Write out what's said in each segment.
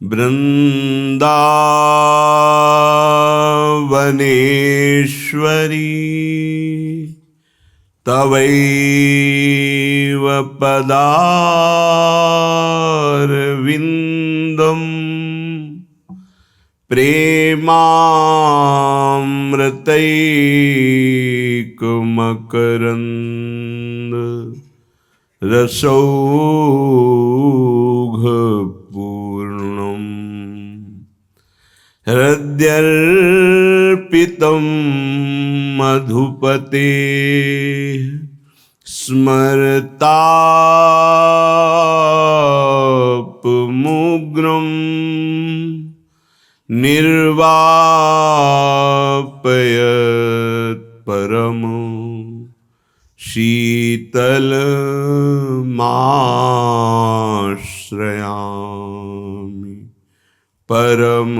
वृंदावनेश्वरी तवैव पदारविन्दम् प्रेमामृतैकमकरन्द रसौघपूर्णम् हृद्यर्पितं मधुपते स्मरतापमुग्रं निर्वापयत् परम शीतलमाश्रयामि परम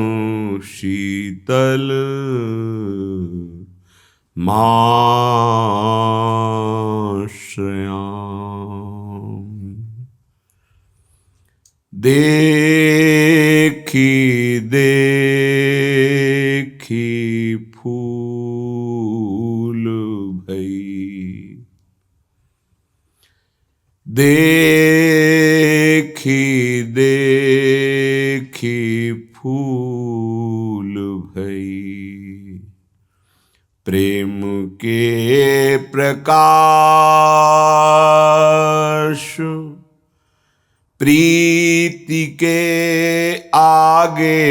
शीतल माश्रयामि। देखी देखी फूल भई, देखी देखी फूल भई, प्रेम के प्रकाश प्रीति के आगे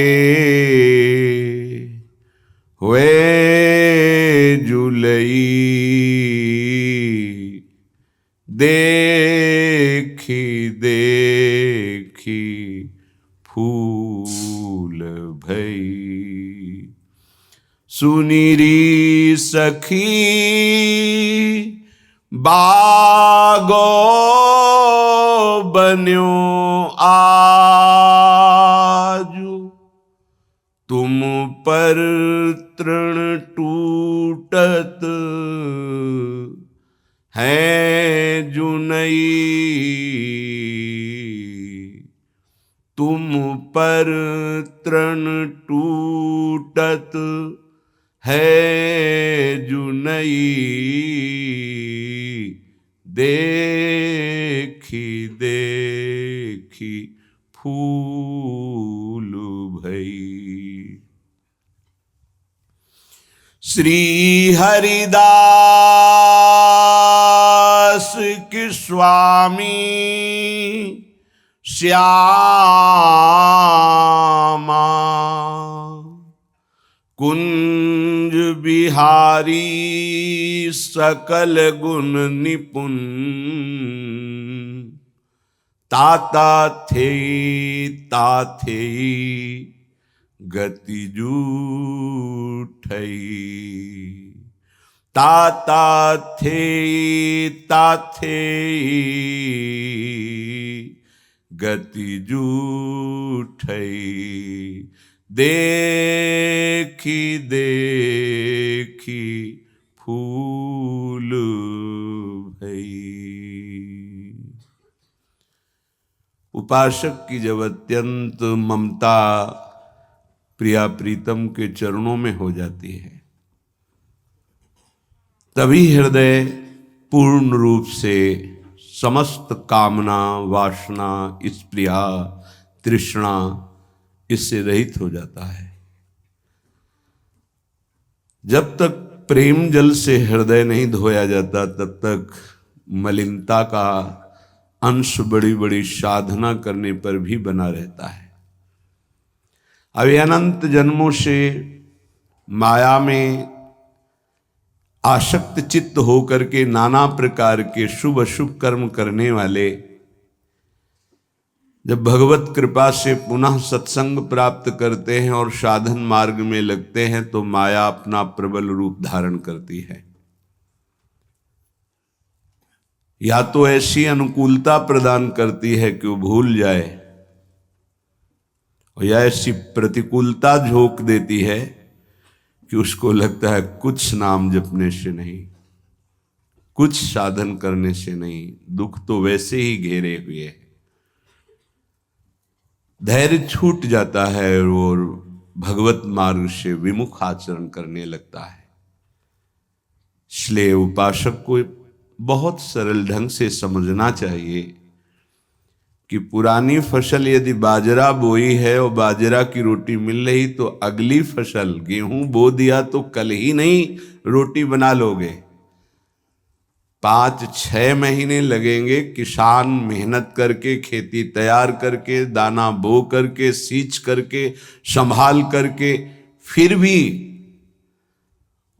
हुए जुलई, देखी देखी फूल भई। सुनिरी सखी बागो बन्यो आजू, तुम पर तृण टूटत है जुनई, तुम पर तृण टूटत है जुनई, देखी देखी फूल भई। श्री हरिदास के स्वामी श्यामा, कुंज बिहारी सकल गुण निपुण, ताता थे गति जूठई, ताता थे गति जूठई, देखी देखी फूल भई। उपासक की जब अत्यंत ममता प्रिया प्रीतम के चरणों में हो जाती है, तभी हृदय पूर्ण रूप से समस्त कामना वासना स्पृहा तृष्णा इससे रहित हो जाता है। जब तक प्रेम जल से हृदय नहीं धोया जाता, तब तक मलिनता का अंश बड़ी बड़ी साधना करने पर भी बना रहता है। अब अनंत जन्मों से माया में आसक्त चित्त होकर के नाना प्रकार के शुभ अशुभ कर्म करने वाले जब भगवत कृपा से पुनः सत्संग प्राप्त करते हैं और साधन मार्ग में लगते हैं, तो माया अपना प्रबल रूप धारण करती है। या तो ऐसी अनुकूलता प्रदान करती है कि वो भूल जाए, और या ऐसी प्रतिकूलता झोंक देती है कि उसको लगता है कुछ नाम जपने से नहीं, कुछ साधन करने से नहीं, दुख तो वैसे ही घेरे हुए है। धैर्य छूट जाता है और भगवत मार्ग से विमुख आचरण करने लगता है। इसलिए उपासक को बहुत सरल ढंग से समझना चाहिए कि पुरानी फसल यदि बाजरा बोई है और बाजरा की रोटी मिल रही, तो अगली फसल गेहूं बो दिया तो कल ही नहीं रोटी बना लोगे। 5-6 महीने लगेंगे किसान मेहनत करके, खेती तैयार करके, दाना बो करके, सींच करके, संभाल करके, फिर भी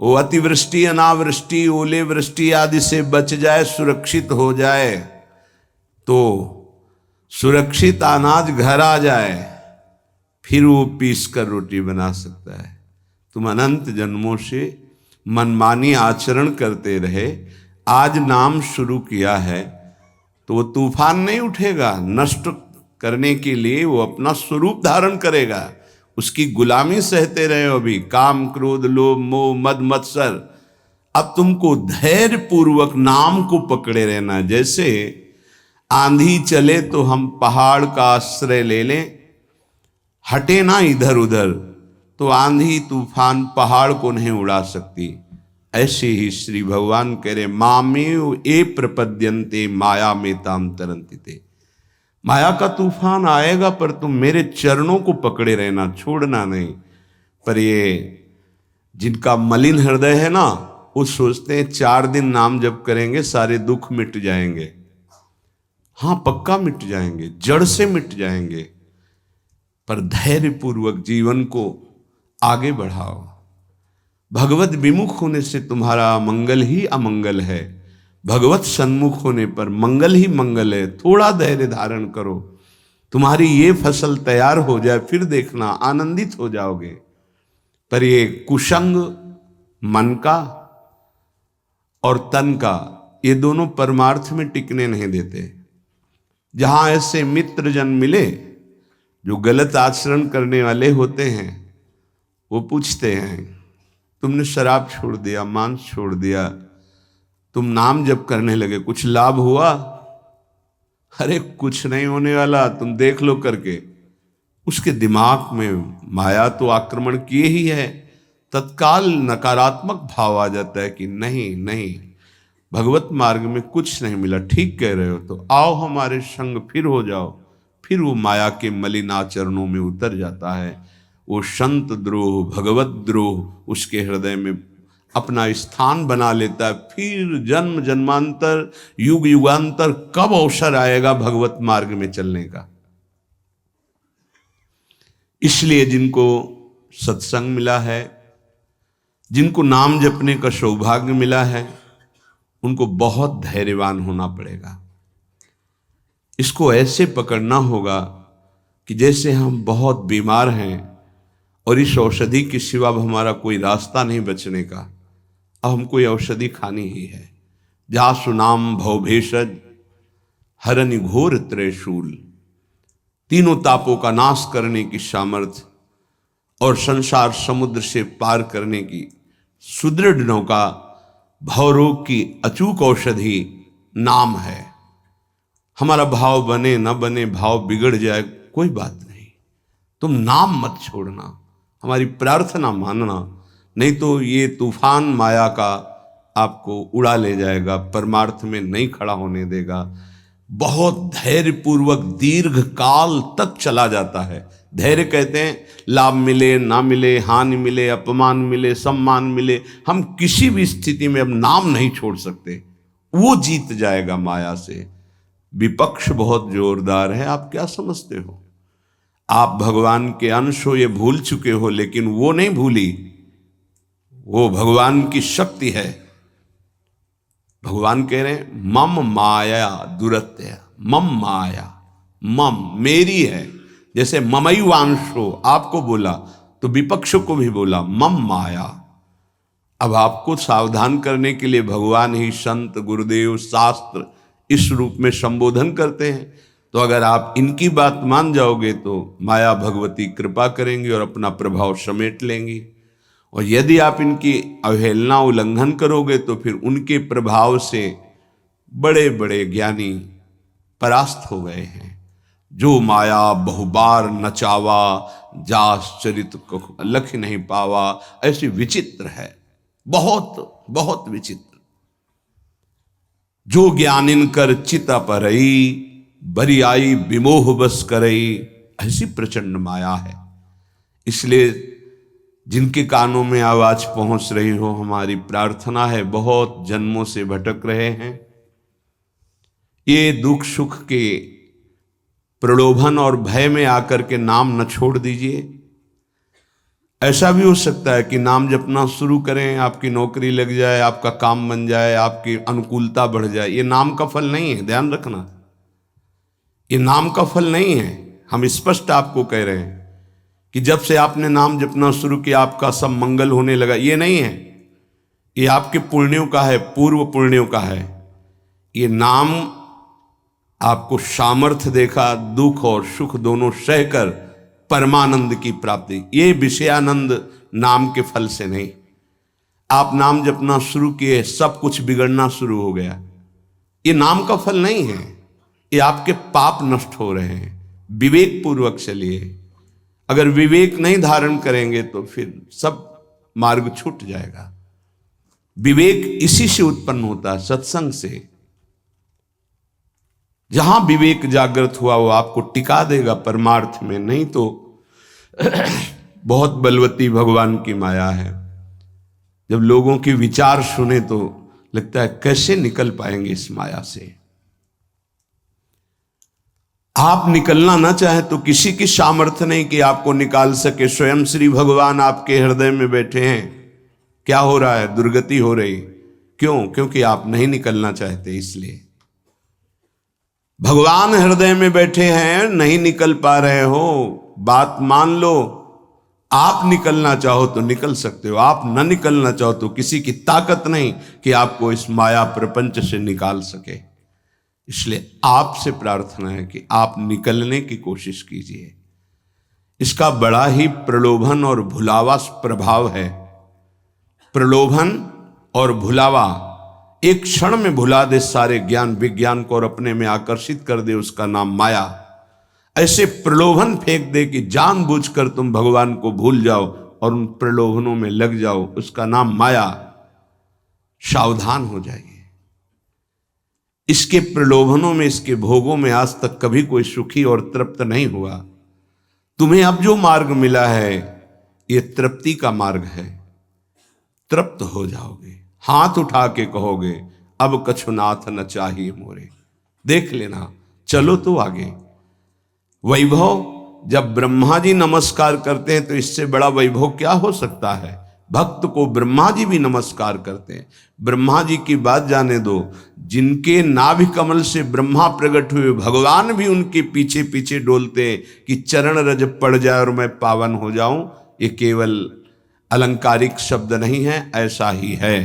वो अतिवृष्टि, अनावृष्टि, ओले वृष्टि आदि से बच जाए, सुरक्षित हो जाए, तो सुरक्षित अनाज घर आ जाए, फिर वो पीस कर रोटी बना सकता है। तुम अनंत जन्मों से मनमानी आचरण करते रहे, आज नाम शुरू किया है तो वो तूफान नहीं उठेगा, नष्ट करने के लिए वो अपना स्वरूप धारण करेगा। उसकी गुलामी सहते रहे हो अभी, काम क्रोध लोभ मोह मद मत्सर। अब तुमको धैर्य पूर्वक नाम को पकड़े रहना। जैसे आंधी चले तो हम पहाड़ का आश्रय ले लें, हटे ना इधर उधर, तो आंधी तूफान पहाड़ को नहीं उड़ा सकती। ऐसे ही श्री भगवान कह रहे मामेव ए प्रपद्यन्ते माया में ताम तरंति ते। माया का तूफान आएगा पर तुम मेरे चरणों को पकड़े रहना, छोड़ना नहीं। पर ये जिनका मलिन हृदय है ना, वो सोचते हैं 4 दिन नाम जप करेंगे सारे दुख मिट जाएंगे। हाँ, पक्का मिट जाएंगे, जड़ से मिट जाएंगे, पर धैर्य पूर्वक जीवन को आगे बढ़ाओ। भगवत विमुख होने से तुम्हारा मंगल ही अमंगल है, भगवत सन्मुख होने पर मंगल ही मंगल है। थोड़ा धैर्य धारण करो, तुम्हारी ये फसल तैयार हो जाए, फिर देखना आनंदित हो जाओगे। पर ये कुसंग मन का और तन का, ये दोनों परमार्थ में टिकने नहीं देते। जहां ऐसे मित्र जन मिले जो गलत आचरण करने वाले होते हैं, वो पूछते हैं तुमने शराब छोड़ दिया, मांस छोड़ दिया, तुम नाम जप करने लगे, कुछ लाभ हुआ? अरे कुछ नहीं होने वाला, तुम देख लो करके। उसके दिमाग में माया तो आक्रमण किए ही है, तत्काल नकारात्मक भाव आ जाता है कि नहीं नहीं, भगवत मार्ग में कुछ नहीं मिला, ठीक कह रहे हो, तो आओ हमारे संग फिर हो जाओ। फिर वो माया के मलिन आचरणों में उतर जाता है। वो संत द्रोह, भगवत द्रोह उसके हृदय में अपना स्थान बना लेता है। फिर जन्म जन्मांतर, युग युगांतर कब अवसर आएगा भगवत मार्ग में चलने का। इसलिए जिनको सत्संग मिला है, जिनको नाम जपने का सौभाग्य मिला है, उनको बहुत धैर्यवान होना पड़ेगा। इसको ऐसे पकड़ना होगा कि जैसे हम बहुत बीमार हैं और इस औषधि के सिवा अब हमारा कोई रास्ता नहीं बचने का, अब हमको ये औषधि खानी ही है। जा सुनाम भवभेषज हरनि घोर त्रयशूल, तीनों तापों का नाश करने की सामर्थ्य और संसार समुद्र से पार करने की सुदृढ़ नौका, भवरोग की अचूक औषधि नाम है। हमारा भाव बने न बने, भाव बिगड़ जाए, कोई बात नहीं, तुम नाम मत छोड़ना, हमारी प्रार्थना मानना, नहीं तो ये तूफान माया का आपको उड़ा ले जाएगा, परमार्थ में नहीं खड़ा होने देगा। बहुत धैर्यपूर्वक दीर्घ काल तक चला जाता है। धैर्य कहते हैं लाभ मिले ना मिले, हानि मिले, अपमान मिले, सम्मान मिले, हम किसी भी स्थिति में अब नाम नहीं छोड़ सकते। वो जीत जाएगा माया से। विपक्ष बहुत जोरदार है, आप क्या समझते हो? आप भगवान के अंश हो, ये भूल चुके हो, लेकिन वो नहीं भूली, वो भगवान की शक्ति है। भगवान कह रहे हैं मम माया दुरत्य, मम माया, मम मेरी है। जैसे ममैवांशो आपको बोला तो विपक्ष को भी बोला मम माया। अब आपको सावधान करने के लिए भगवान ही संत, गुरुदेव, शास्त्र इस रूप में संबोधन करते हैं। तो अगर आप इनकी बात मान जाओगे तो माया भगवती कृपा करेंगी और अपना प्रभाव समेट लेंगी, और यदि आप इनकी अवहेलना उल्लंघन करोगे तो फिर उनके प्रभाव से बड़े बड़े ज्ञानी परास्त हो गए हैं। जो माया बहुबार नचावा, जास चरित को लख नहीं पावा। ऐसी विचित्र है, बहुत बहुत विचित्र। जो ज्ञानिन कर चिता परई, बरी आई विमोह बस करई। ऐसी प्रचंड माया है। इसलिए जिनके कानों में आवाज पहुंच रही हो, हमारी प्रार्थना है, बहुत जन्मों से भटक रहे हैं, ये दुख सुख के प्रलोभन और भय में आकर के नाम न छोड़ दीजिए। ऐसा भी हो सकता है कि नाम जपना शुरू करें, आपकी नौकरी लग जाए, आपका काम बन जाए, आपकी अनुकूलता बढ़ जाए। ये नाम का फल नहीं है, ध्यान रखना, ये नाम का फल नहीं है। हम स्पष्ट आपको कह रहे हैं कि जब से आपने नाम जपना शुरू किया आपका सब मंगल होने लगा, ये नहीं है। ये आपके पुण्यों का है, पूर्व पुण्यों का है। ये नाम आपको सामर्थ्य देखा, दुख और सुख दोनों सहकर परमानंद की प्राप्ति। ये विषयानंद नाम के फल से नहीं। आप नाम जपना शुरू किए, सब कुछ बिगड़ना शुरू हो गया, ये नाम का फल नहीं है। ये आपके पाप नष्ट हो रहे हैं। विवेक पूर्वक चलिए। अगर विवेक नहीं धारण करेंगे तो फिर सब मार्ग छूट जाएगा। विवेक इसी से उत्पन्न होता है, सत्संग से। जहां विवेक जागृत हुआ वो आपको टिका देगा परमार्थ में, नहीं तो बहुत बलवती भगवान की माया है। जब लोगों के विचार सुने तो लगता है कैसे निकल पाएंगे इस माया से। आप निकलना ना चाहे तो किसी की सामर्थ्य नहीं कि आपको निकाल सके। स्वयं श्री भगवान आपके हृदय में बैठे हैं। क्या हो रहा है? दुर्गति हो रही। क्यों? क्योंकि आप नहीं निकलना चाहते, इसलिए। भगवान हृदय में बैठे हैं, नहीं निकल पा रहे हो, बात मान लो। आप निकलना चाहो तो निकल सकते हो, आप न निकलना चाहो तो किसी की ताकत नहीं कि आपको इस माया प्रपंच से निकाल सके। इसलिए आपसे प्रार्थना है कि आप निकलने की कोशिश कीजिए। इसका बड़ा ही प्रलोभन और भुलावा प्रभाव है। प्रलोभन और भुलावा एक क्षण में भुला दे सारे ज्ञान विज्ञान को और अपने में आकर्षित कर दे, उसका नाम माया। ऐसे प्रलोभन फेंक दे कि जानबूझकर तुम भगवान को भूल जाओ और उन प्रलोभनों में लग जाओ, उसका नाम माया। सावधान हो जाइए। इसके प्रलोभनों में, इसके भोगों में आज तक कभी कोई सुखी और तृप्त नहीं हुआ। तुम्हें अब जो मार्ग मिला है ये तृप्ति का मार्ग है। तृप्त हो जाओगे, हाथ उठा के कहोगे अब कछुनाथ न चाहिए मोरे। देख लेना, चलो तो आगे। वैभव, जब ब्रह्मा जी नमस्कार करते हैं तो इससे बड़ा वैभव क्या हो सकता है। भक्त को ब्रह्मा जी भी नमस्कार करते हैं। ब्रह्मा जी की बात जाने दो, जिनके नाभि कमल से ब्रह्मा प्रकट हुए, भगवान भी उनके पीछे पीछे डोलते हैं कि चरण रज पड़ जाए और मैं पावन हो जाऊं। ये केवल अलंकारिक शब्द नहीं है, ऐसा ही है।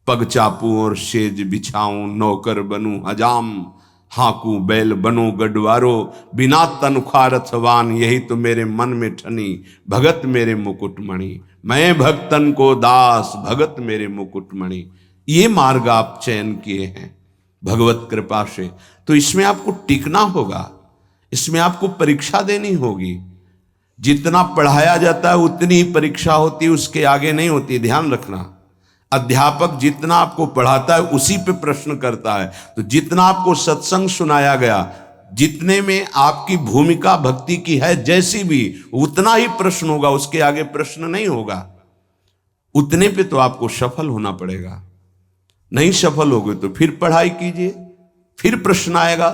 पग चापू और सेज बिछाऊं, नौकर बनूं हजाम, हाकू बैल बनो गडवारो, बिना तनख्वारथवान, यही तो मेरे मन में ठनी, भगत मेरे मुकुटमणि। मैं भक्तन को दास, भगत मेरे मुकुटमणि। ये मार्ग आप चयन किए हैं भगवत कृपा से, तो इसमें आपको टिकना होगा, इसमें आपको परीक्षा देनी होगी। जितना पढ़ाया जाता है उतनी ही परीक्षा होती है, उसके आगे नहीं होती, ध्यान रखना। अध्यापक जितना आपको पढ़ाता है उसी पे प्रश्न करता है। तो जितना आपको सत्संग सुनाया गया, जितने में आपकी भूमिका भक्ति की है जैसी भी, उतना ही प्रश्न होगा, उसके आगे प्रश्न नहीं होगा। उतने पे तो आपको सफल होना पड़ेगा। नहीं सफल होगे तो फिर पढ़ाई कीजिए, फिर प्रश्न आएगा।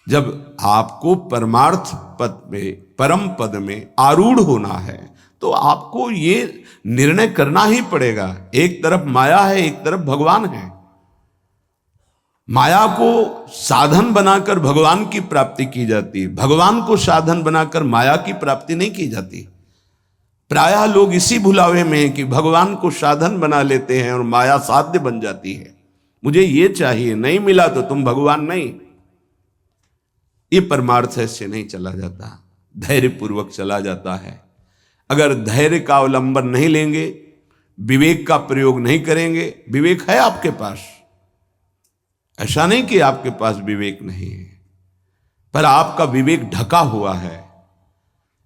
जब आपको परमार्थ पद में, परम पद में आरूढ़ होना है तो आपको ये निर्णय करना ही पड़ेगा। एक तरफ माया है, एक तरफ भगवान है। माया को साधन बनाकर भगवान की प्राप्ति की जाती है, भगवान को साधन बनाकर माया की प्राप्ति नहीं की जाती। प्रायः लोग इसी भुलावे में हैं कि भगवान को साधन बना लेते हैं और माया साध्य बन जाती है। मुझे ये चाहिए, नहीं मिला तो तुम भगवान नहीं। ये परमार्थ ऐसे नहीं चला जाता, धैर्य पूर्वक चला जाता है। अगर धैर्य का अवलंबन नहीं लेंगे, विवेक का प्रयोग नहीं करेंगे, विवेक है आपके पास, ऐसा नहीं कि आपके पास विवेक नहीं है। पर आपका विवेक ढका हुआ है।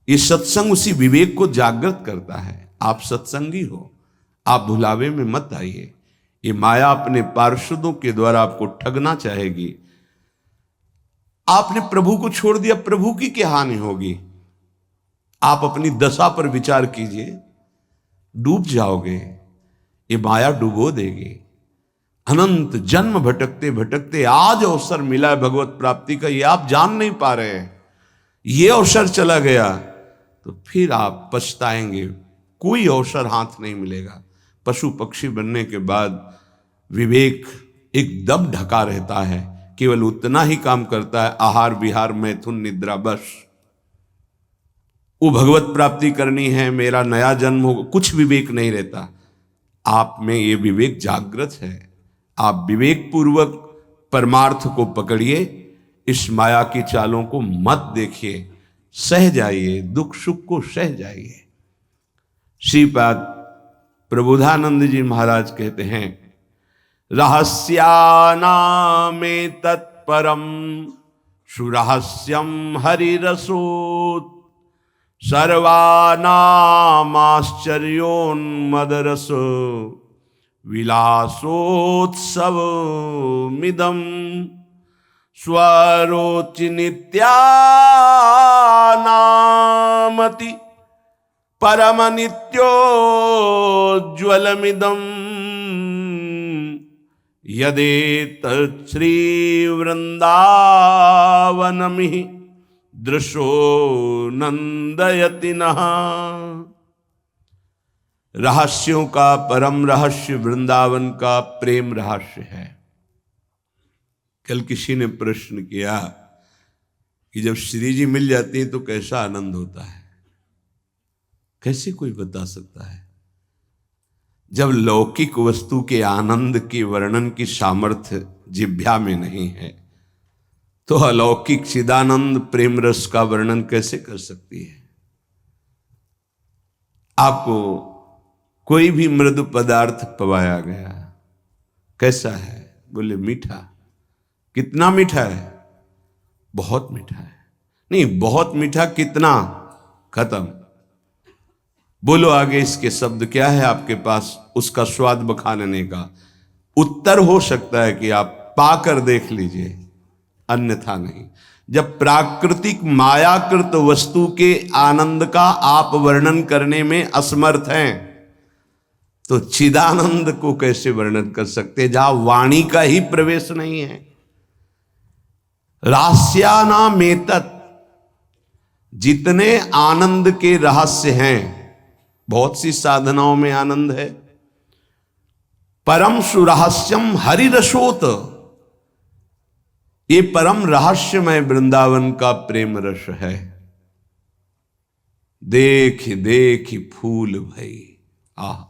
ये सत्संग उसी विवेक को जागृत करता है। आप सत्संगी हो, आप भुलावे में मत आइए। ये माया अपने पार्षदों के द्वारा आपको ठगना चाहेगी। आपने प्रभु को छोड़ दिया, प्रभु की क्या हानि होगी? आप अपनी दशा पर विचार कीजिए, डूब जाओगे। ये माया डुबो देगी। अनंत जन्म भटकते भटकते आज अवसर मिला है भगवत प्राप्ति का, ये आप जान नहीं पा रहे हैं। ये अवसर चला गया तो फिर आप पछताएंगे। कोई अवसर हाथ नहीं मिलेगा। पशु पक्षी बनने के बाद विवेक एकदम ढका रहता है, केवल उतना ही काम करता है, आहार विहार मैथुन निद्रा, बस। वो भगवत प्राप्ति करनी है, मेरा नया जन्म होगा, कुछ विवेक नहीं रहता। आप में ये विवेक जागृत है। आप विवेक पूर्वक परमार्थ को पकड़िए, इस माया की चालों को मत देखिए, सह जाइए, दुख सुख को सह जाइए। श्रीपाद प्रबोधानंद जी महाराज कहते हैं, रहस्यानामे तत्परम सुरहस्यम हरिरसोत् सर्वानामाश्चर्योन्मदरस विलासोत्सवमिदं स्वरोचि नित्यानामति परमनित्योज्ज्वलमिदं यदेतत् श्रीवृन्दावनमिहि दृशो नंदयति नः। रहस्यों का परम रहस्य वृंदावन का प्रेम रहस्य है। कल किसी ने प्रश्न किया कि जब श्री जी मिल जाती है तो कैसा आनंद होता है? कैसे कोई बता सकता है? जब लौकिक वस्तु के आनंद के वर्णन की सामर्थ्य जिह्वा में नहीं है तो अलौकिक चिदानंद प्रेम रस का वर्णन कैसे कर सकती है? आपको कोई भी मृदु पदार्थ पवाया गया, कैसा है? बोले मीठा। कितना मीठा है? बहुत मीठा है। नहीं, बहुत मीठा कितना? खत्म। बोलो आगे इसके शब्द क्या है आपके पास उसका स्वाद बखानने का? उत्तर हो सकता है कि आप पाकर देख लीजिए, अन्यथा नहीं। जब प्राकृतिक मायाकृत वस्तु के आनंद का आप वर्णन करने में असमर्थ हैं तो चिदानंद को कैसे वर्णन कर सकते, जहां वाणी का ही प्रवेश नहीं है। रहस्यानामेतत्, जितने आनंद के रहस्य हैं, बहुत सी साधनाओं में आनंद है। परम सुरहस्यम हरिरसोत, ये परम रहस्यमय वृंदावन का प्रेम रस है। देख देख फूल भई। आह,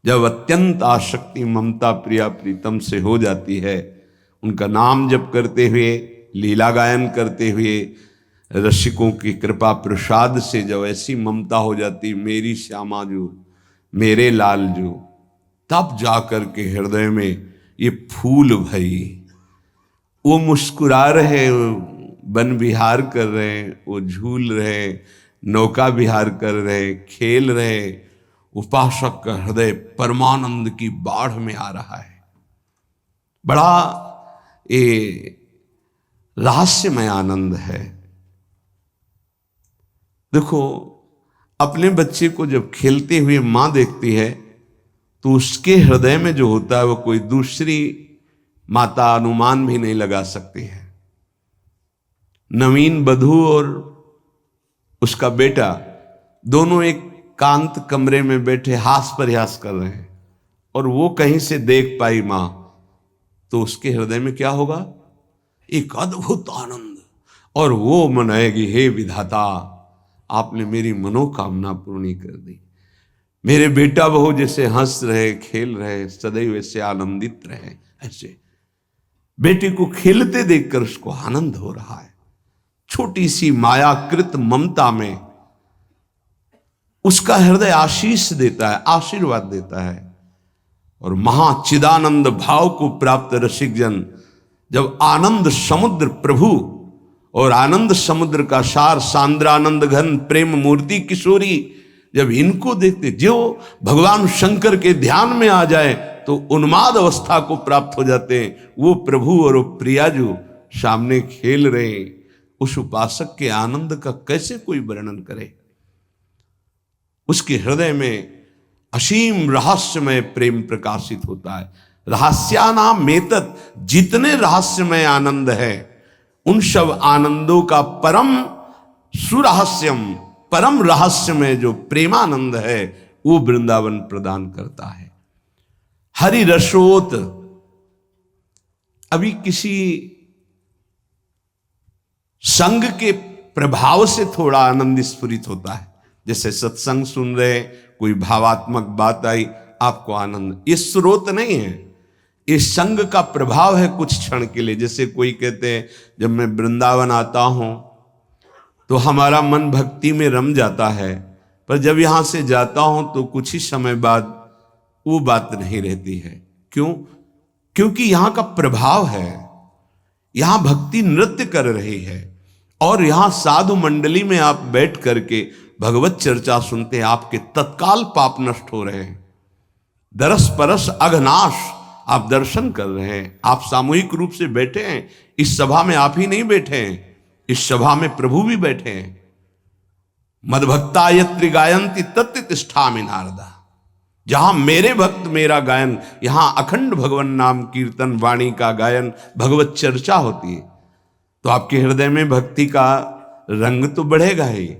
जब अत्यंत आसक्ति ममता प्रिया प्रीतम से हो जाती है, उनका नाम जप करते हुए, लीला गायन करते हुए, रसिकों की कृपा प्रसाद से जब ऐसी ममता हो जाती, मेरी श्यामा जो, मेरे लाल जो, तब जाकर के हृदय में ये फूल भई। वो मुस्कुरा रहे, वन विहार कर रहे, वो झूल रहे, नौका विहार कर रहे, खेल रहे, उपासक का हृदय परमानंद की बाढ़ में आ रहा है। बड़ा ये रहस्यमय आनंद है। देखो, अपने बच्चे को जब खेलते हुए मां देखती है तो उसके हृदय में जो होता है वो कोई दूसरी माता अनुमान भी नहीं लगा सकती है। नवीन बधू और उसका बेटा दोनों एक कांत कमरे में बैठे हास प्रयास कर रहे हैं और वो कहीं से देख पाई मां तो उसके हृदय में क्या होगा? एक अद्भुत आनंद। और वो मनाएगी, हे विधाता, आपने मेरी मनोकामना पूर्ण कर दी। मेरे बेटा बहू जैसे हंस रहे, खेल रहे, सदैव ऐसे आनंदित रहे। ऐसे बेटे को खेलते देखकर उसको आनंद हो रहा है। छोटी सी मायाकृत ममता में उसका हृदय आशीष देता है, आशीर्वाद देता है। और महाचिदानंद भाव को प्राप्त रसिक जन जब आनंद समुद्र प्रभु और आनंद समुद्र का सार सांद्रानंद घन प्रेम मूर्ति किशोरी, जब इनको देखते, जो भगवान शंकर के ध्यान में आ जाए तो उन्माद अवस्था को प्राप्त हो जाते हैं। वो प्रभु और वो प्रिया जो सामने खेल रहे हैं, उस उपासक के आनंद का कैसे कोई वर्णन करे। उसके हृदय में असीम रहस्यमय प्रेम प्रकाशित होता है। रहस्यानाम मेतत, जितने रहस्यमय आनंद है उन सब आनंदों का परम सुरहस्यम, परम रहस्य में जो प्रेमानंद है वो वृंदावन प्रदान करता है। हरि रसोत, अभी किसी संग के प्रभाव से थोड़ा आनंद स्फुरित होता है, जैसे सत्संग सुन रहे, कोई भावात्मक बात आई, आपको आनंद, ये स्रोत नहीं है, ये संग का प्रभाव है कुछ क्षण के लिए। जैसे कोई कहते हैं जब मैं वृंदावन आता हूं तो हमारा मन भक्ति में रम जाता है, पर जब यहां से जाता हूं तो कुछ ही समय बाद वो बात नहीं रहती है। क्यों? क्योंकि यहां का प्रभाव है, यहां भक्ति नृत्य कर रही है, और यहां साधु मंडली में आप बैठ करके भगवत चर्चा सुनते हैं, आपके तत्काल पाप नष्ट हो रहे हैं। दरस परस अघनाश, आप दर्शन कर रहे हैं। आप सामूहिक रूप से बैठे हैं, इस सभा में आप ही नहीं बैठे हैं, इस सभा में प्रभु भी बैठे हैं। मदभक्ता यत्र गायन्ति तत्र तिष्ठामि नारदा, जहां मेरे भक्त मेरा गायन, यहां अखंड भगवान नाम कीर्तन वाणी का गायन, भगवत चर्चा होती है, तो आपके हृदय में भक्ति का रंग तो बढ़ेगा ही,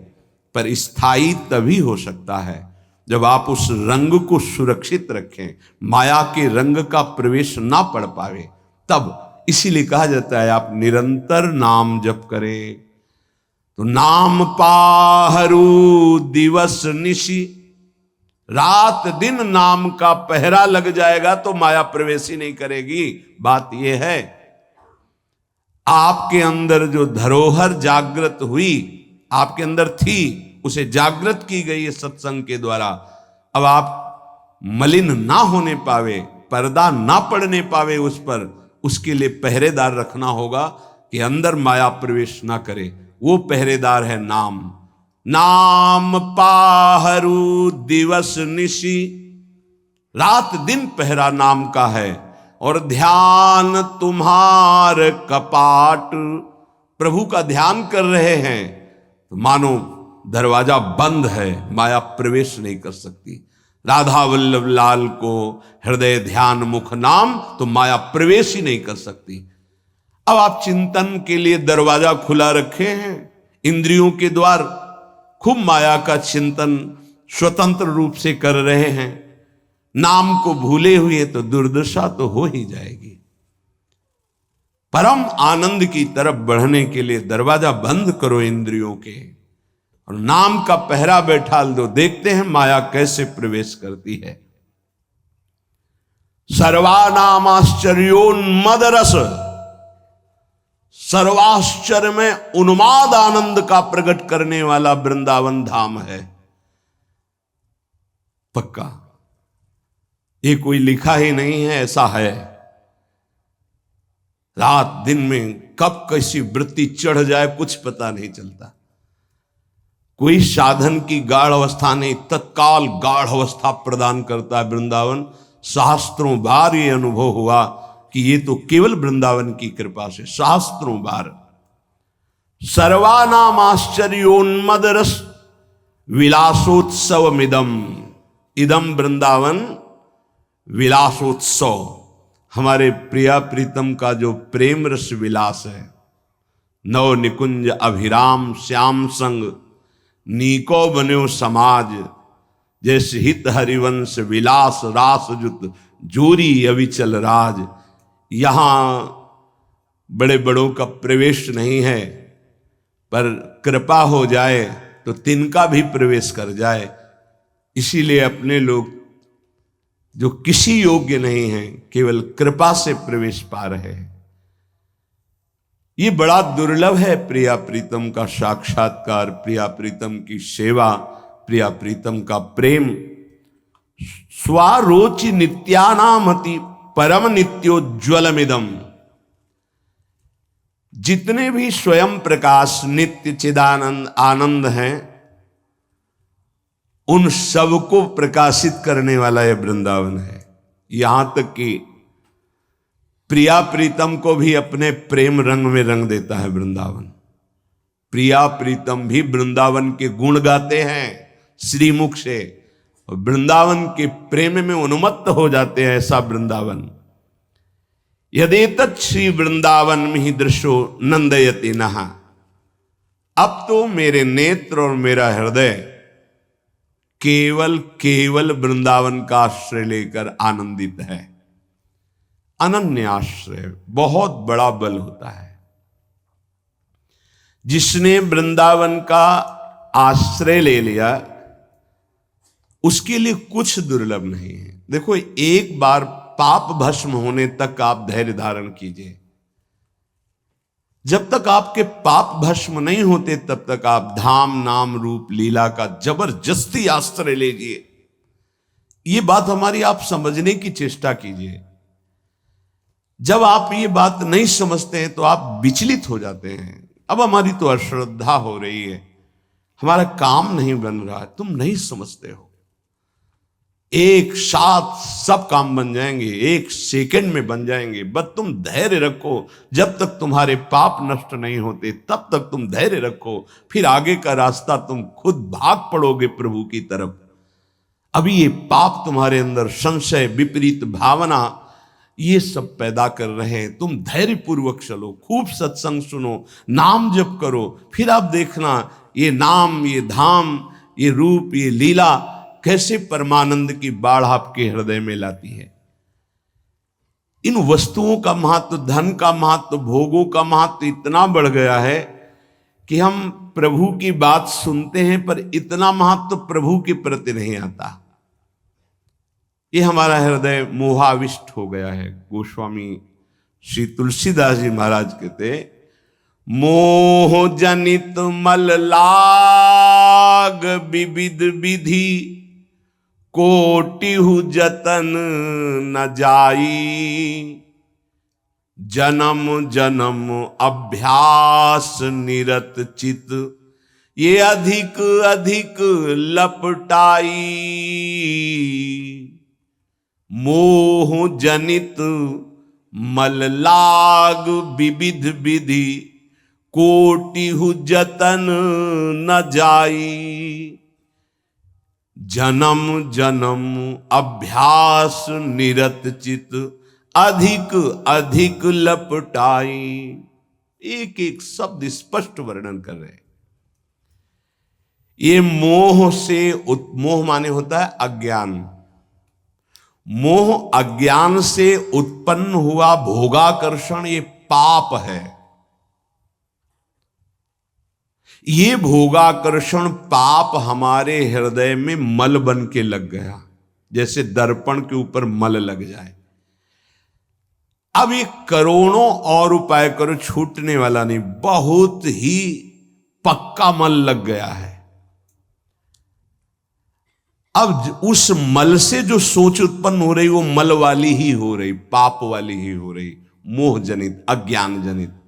पर स्थायी तभी हो सकता है जब आप उस रंग को सुरक्षित रखें, माया के रंग का प्रवेश ना पड़ पावे तब। इसीलिए कहा जाता है आप निरंतर नाम जप करें तो नाम पाहरू दिवस निशि, रात दिन नाम का पहरा लग जाएगा तो माया प्रवेश ही नहीं करेगी। बात यह है, आपके अंदर जो धरोहर जागृत हुई, आपके अंदर थी, उसे जागृत की गई है सत्संग के द्वारा। अब आप मलिन ना होने पावे, पर्दा ना पड़ने पावे उस पर, उसके लिए पहरेदार रखना होगा कि अंदर माया प्रवेश ना करे। वो पहरेदार है नाम। नाम पाहरू दिवस निशि, रात दिन पहरा नाम का है। और ध्यान तुम्हार कपाट, प्रभु का ध्यान कर रहे हैं तो मानो दरवाजा बंद है, माया प्रवेश नहीं कर सकती। राधा वल्लभ लाल को हृदय ध्यान मुख नाम, तो माया प्रवेश ही नहीं कर सकती। अब आप चिंतन के लिए दरवाजा खुला रखे हैं, इंद्रियों के द्वार, खूब माया का चिंतन स्वतंत्र रूप से कर रहे हैं, नाम को भूले हुए तो दुर्दशा तो हो ही जाएगी। परम आनंद की तरफ बढ़ने के लिए दरवाजा बंद करो इंद्रियों के, और नाम का पहरा बैठाल दो। देखते हैं माया कैसे प्रवेश करती है। सर्वानामाश्चर्योन्मद रस, सर्वाश्चर्य में उन्माद आनंद का प्रकट करने वाला वृंदावन धाम है। पक्का ये कोई लिखा ही नहीं है, ऐसा है। रात दिन में कब कैसी वृत्ति चढ़ जाए कुछ पता नहीं चलता। कोई साधन की गाढ़ अवस्था नहीं, तत्काल गाढ़ अवस्था प्रदान करता है वृंदावन। सहस्त्रों बार ये अनुभव हुआ कि ये तो केवल वृंदावन की कृपा से, सहस्त्रों बार। सर्वानाम आश्चर्योन्मद रस विलासोत्सवमिदम, इदम वृंदावन विलासोत्सव, हमारे प्रिया प्रीतम का जो प्रेम रस विलास है। नव निकुंज अभिराम श्याम संग, नीको बन्यो समाज, जैसे हित हरिवंश विलास रास जुत, जोरी अविचल राज। यहां बड़े बड़ों का प्रवेश नहीं है, पर कृपा हो जाए तो तिनका भी प्रवेश कर जाए। इसीलिए अपने लोग जो किसी योग्य नहीं हैं, केवल कृपा से प्रवेश पा रहे हैं। ये बड़ा दुर्लभ है प्रिया प्रीतम का साक्षात्कार, प्रिया प्रीतम की सेवा, प्रिया प्रीतम का प्रेम। स्वारोचि नित्यानामति परम नित्योज्वलमिदम, जितने भी स्वयं प्रकाश नित्य चिदानंद आनंद हैं, उन सबको प्रकाशित करने वाला यह वृंदावन है। यहां तक कि प्रिया प्रीतम को भी अपने प्रेम रंग में रंग देता है वृंदावन। प्रिया प्रीतम भी वृंदावन के गुण गाते हैं श्रीमुख से, और वृंदावन के प्रेम में उन्मत्त हो जाते हैं। ऐसा वृंदावन यदेतत् श्री वृंदावन में ही दृश्यो नंदयति नहा। अब तो मेरे नेत्र और मेरा हृदय केवल वृंदावन का आश्रय लेकर आनंदित है। अनन्य आश्रय बहुत बड़ा बल होता है। जिसने वृंदावन का आश्रय ले लिया उसके लिए कुछ दुर्लभ नहीं है। देखो, एक बार पाप भस्म होने तक आप धैर्य धारण कीजिए। जब तक आपके पाप भस्म नहीं होते तब तक आप धाम नाम रूप लीला का जबरदस्ती आश्रय लीजिए। ये बात हमारी आप समझने की चेष्टा कीजिए। जब आप ये बात नहीं समझते हैं तो आप विचलित हो जाते हैं। अब हमारी तो अश्रद्धा हो रही है, हमारा काम नहीं बन रहा है। तुम नहीं समझते हो, एक साथ सब काम बन जाएंगे, एक सेकंड में बन जाएंगे। बस तुम धैर्य रखो। जब तक तुम्हारे पाप नष्ट नहीं होते तब तक तुम धैर्य रखो। फिर आगे का रास्ता तुम खुद भाग पड़ोगे प्रभु की तरफ। अभी ये पाप तुम्हारे अंदर संशय, विपरीत भावना, ये सब पैदा कर रहे हैं। तुम धैर्य पूर्वक चलो, खूब सत्संग सुनो, नाम जप करो। फिर आप देखना ये नाम, ये धाम, ये रूप, ये लीला कैसे परमानंद की बाढ़ आपके हृदय में लाती है। इन वस्तुओं का महत्व, धन का महत्व, भोगों का महत्व इतना बढ़ गया है कि हम प्रभु की बात सुनते हैं पर इतना महत्व प्रभु के प्रति नहीं आता। ये हमारा हृदय मोहाविष्ट हो गया है। गोस्वामी श्री तुलसीदास जी महाराज कहते, मोह जनित मल लाग विविध विधि, कोटिहु जतन न जाई, जन्म जन्म अभ्यास निरत चित, ये अधिक अधिक लपटाई। मोह जनित मल लाग विविध विधि, कोटिहु जतन न जाई, जन्म जन्म अभ्यास निरत चित, अधिक अधिक लपटाई। एक एक शब्द स्पष्ट वर्णन कर रहे हैं। ये मोह से, मोह माने होता है अज्ञान। मोह अज्ञान से उत्पन्न हुआ भोगाकर्षण ये पाप है। ये भोगाकर्षण पाप हमारे हृदय में मल बन के लग गया, जैसे दर्पण के ऊपर मल लग जाए। अब ये करोड़ों और उपाय करो, छूटने वाला नहीं, बहुत ही पक्का मल लग गया है। अब उस मल से जो सोच उत्पन्न हो रही वो मल वाली ही हो रही, पाप वाली ही हो रही, मोह जनित, अज्ञान जनित।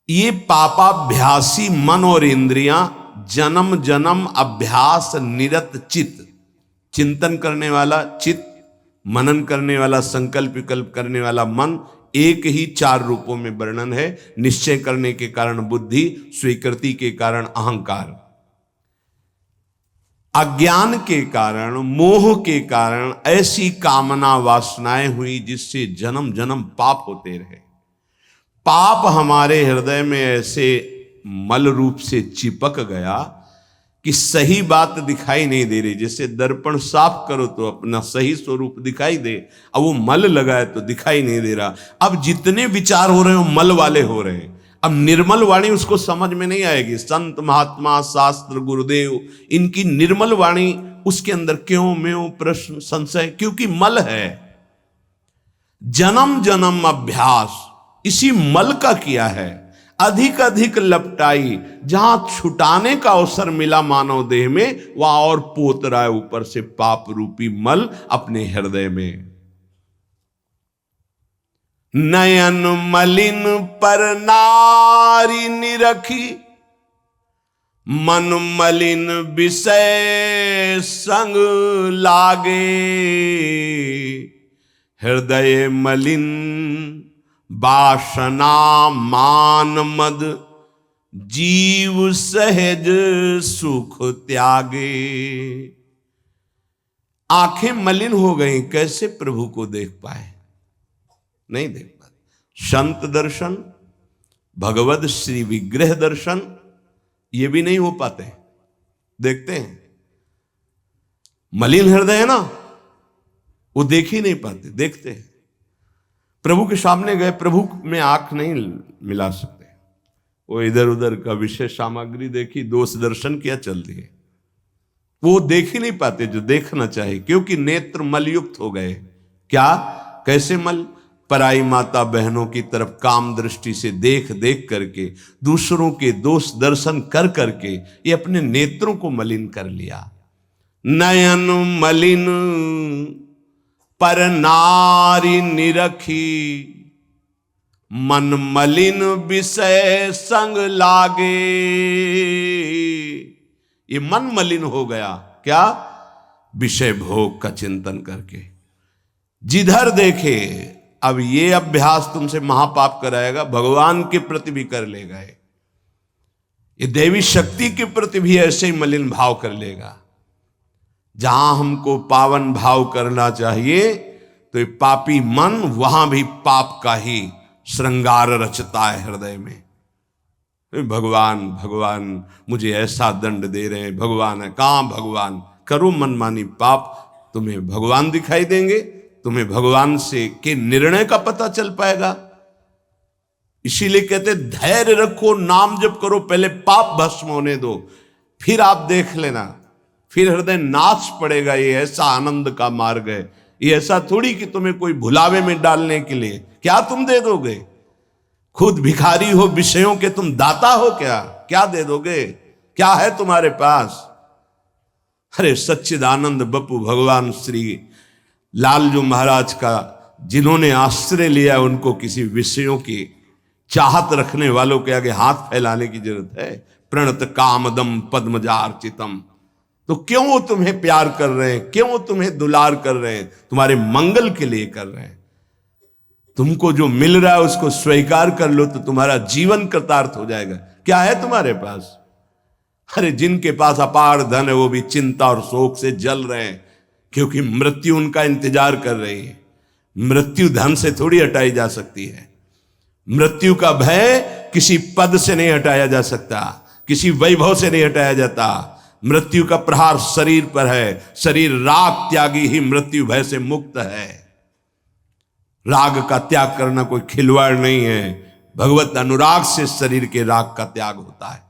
ये पापाभ्यासी मन और इंद्रियां जन्म जन्म अभ्यास निरत चित्त, चिंतन करने वाला चित्त, मनन करने वाला, संकल्प विकल्प करने वाला मन, एक ही चार रूपों में वर्णन है। निश्चय करने के कारण बुद्धि, स्वीकृति के कारण अहंकार, अज्ञान के कारण, मोह के कारण ऐसी कामना वासनाएं हुई जिससे जन्म जन्म पाप होते रहे। पाप हमारे हृदय में ऐसे मल रूप से चिपक गया कि सही बात दिखाई नहीं दे रही। जैसे दर्पण साफ करो तो अपना सही स्वरूप दिखाई दे, अब वो मल लगा है तो दिखाई नहीं दे रहा। अब जितने विचार हो रहे हैं मल वाले हो रहे हैं। अब निर्मल वाणी उसको समझ में नहीं आएगी। संत महात्मा शास्त्र गुरुदेव इनकी निर्मल वाणी उसके अंदर क्यों म्यों प्रश्न संशय, क्योंकि मल है। जन्म जन्म अभ्यास इसी मल का किया है। अधिक अधिक लपटाई, जहां छुटाने का अवसर मिला मानव देह में, वहां और पोत रहा है ऊपर से पाप रूपी मल अपने हृदय में। नयन मलिन पर नारी निरखी, मन मलिन विषय संग लागे। हृदय मलिन वासना मान मद, जीव सहज सुख त्यागे। आंखें मलिन हो गई, कैसे प्रभु को देख पाए? नहीं देख पाते। संत दर्शन, भगवत श्री विग्रह दर्शन, ये भी नहीं हो पाते। देखते हैं मलिन हृदय है ना, वो देख ही नहीं पाते। देखते हैं प्रभु के सामने गए, प्रभु में आंख नहीं मिला सकते। वो इधर उधर का विषय सामग्री देखी, दोष दर्शन किया, चल दिए। वो देख ही नहीं पाते जो देखना चाहिए, क्योंकि नेत्र मलयुक्त हो गए। क्या? कैसे मल? पराई माता बहनों की तरफ काम दृष्टि से देख देख करके, दूसरों के दोष दर्शन कर करके ये अपने नेत्रों को मलिन कर लिया। नयन मलिन पर नारी निरखी, मन मलिन विषय संग लागे। ये मन मलिन हो गया। क्या? विषय भोग का चिंतन करके। जिधर देखे, अब ये अभ्यास तुमसे महापाप कराएगा, भगवान के प्रति भी कर लेगा। ये देवी शक्ति के प्रति भी ऐसे ही मलिन भाव कर लेगा। जहां हमको पावन भाव करना चाहिए, तो ये पापी मन वहां भी पाप का ही श्रृंगार रचता है हृदय में। भगवान भगवान मुझे ऐसा दंड दे रहे हैं, भगवान है। कहां भगवान? करो मनमानी पाप, तुम्हें भगवान दिखाई देंगे, तुम्हें भगवान से के निर्णय का पता चल पाएगा। इसीलिए कहते धैर्य रखो, नाम जप करो, पहले पाप भस्म होने दो, फिर आप देख लेना, फिर हृदय नाच पड़ेगा। ये ऐसा आनंद का मार्ग है। ये ऐसा थोड़ी कि तुम्हें कोई भुलावे में डालने के लिए। क्या तुम दे दोगे? खुद भिखारी हो, विषयों के तुम दाता हो। क्या दे दोगे? क्या है तुम्हारे पास? अरे सच्चिदानंद बप्पू भगवान श्री लालजू महाराज का जिन्होंने आश्रय लिया, उनको किसी विषयों की चाहत रखने वालों के आगे हाथ फैलाने की जरूरत है? प्रणत कामदम पद्मजार्चितम। तो क्यों वो तुम्हें प्यार कर रहे हैं? क्यों वो तुम्हें दुलार कर रहे हैं? तुम्हारे मंगल के लिए कर रहे हैं। तुमको जो मिल रहा है उसको स्वीकार कर लो, तो तुम्हारा जीवन कृतार्थ हो जाएगा। क्या है तुम्हारे पास? अरे जिनके पास अपार धन है, वो भी चिंता और शोक से जल रहे हैं, क्योंकि मृत्यु उनका इंतजार कर रही है। मृत्यु धन से थोड़ी हटाई जा सकती है। मृत्यु का भय किसी पद से नहीं हटाया जा सकता, किसी वैभव से नहीं हटाया जाता। मृत्यु का प्रहार शरीर पर है। शरीर राग त्यागी ही मृत्यु भय से मुक्त है। राग का त्याग करना कोई खिलवाड़ नहीं है। भगवत अनुराग से शरीर के राग का त्याग होता है।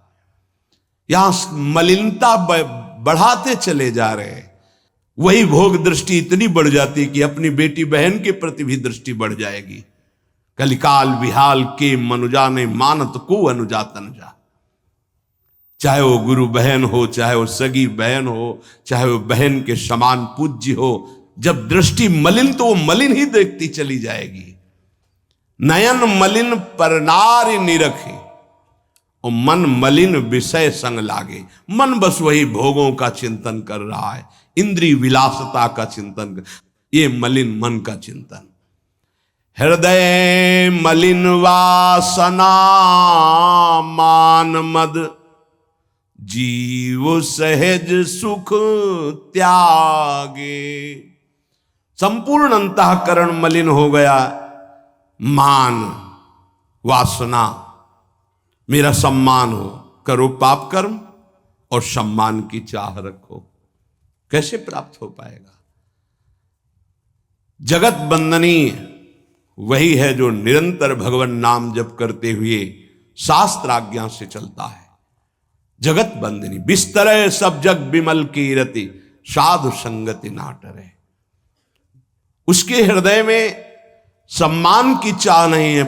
यहां मलिनता बढ़ाते चले जा रहे हैं। वही भोग दृष्टि इतनी बढ़ जाती कि अपनी बेटी बहन के प्रति भी दृष्टि बढ़ जाएगी। कलिकाल विहाल के मनुजा ने मानत को अनुजा तनुजा। चाहे वो गुरु बहन हो, चाहे वो सगी बहन हो, चाहे वो बहन के समान पूज्य हो, जब दृष्टि मलिन तो वो मलिन ही देखती चली जाएगी। नयन मलिन पर नारी निरखे, और मन मलिन विषय संग लागे। मन बस वही भोगों का चिंतन कर रहा है, इंद्रिय विलासता का चिंतन कर, ये मलिन मन का चिंतन। हृदय मलिन वासना मान मद, जीव सहज सुख त्यागे। संपूर्ण अंतःकरण मलिन हो गया। मान वासना, मेरा सम्मान हो, करो पाप कर्म और सम्मान की चाह रखो। कैसे प्राप्त हो पाएगा? जगत बंदनीय वही है जो निरंतर भगवान नाम जप करते हुए शास्त्र आज्ञा से चलता है। जगत बंदनी बिस्तरे सब जग बिमल की रति, साधु संगति ना टरे। उसके हृदय में सम्मान की चाह नहीं है,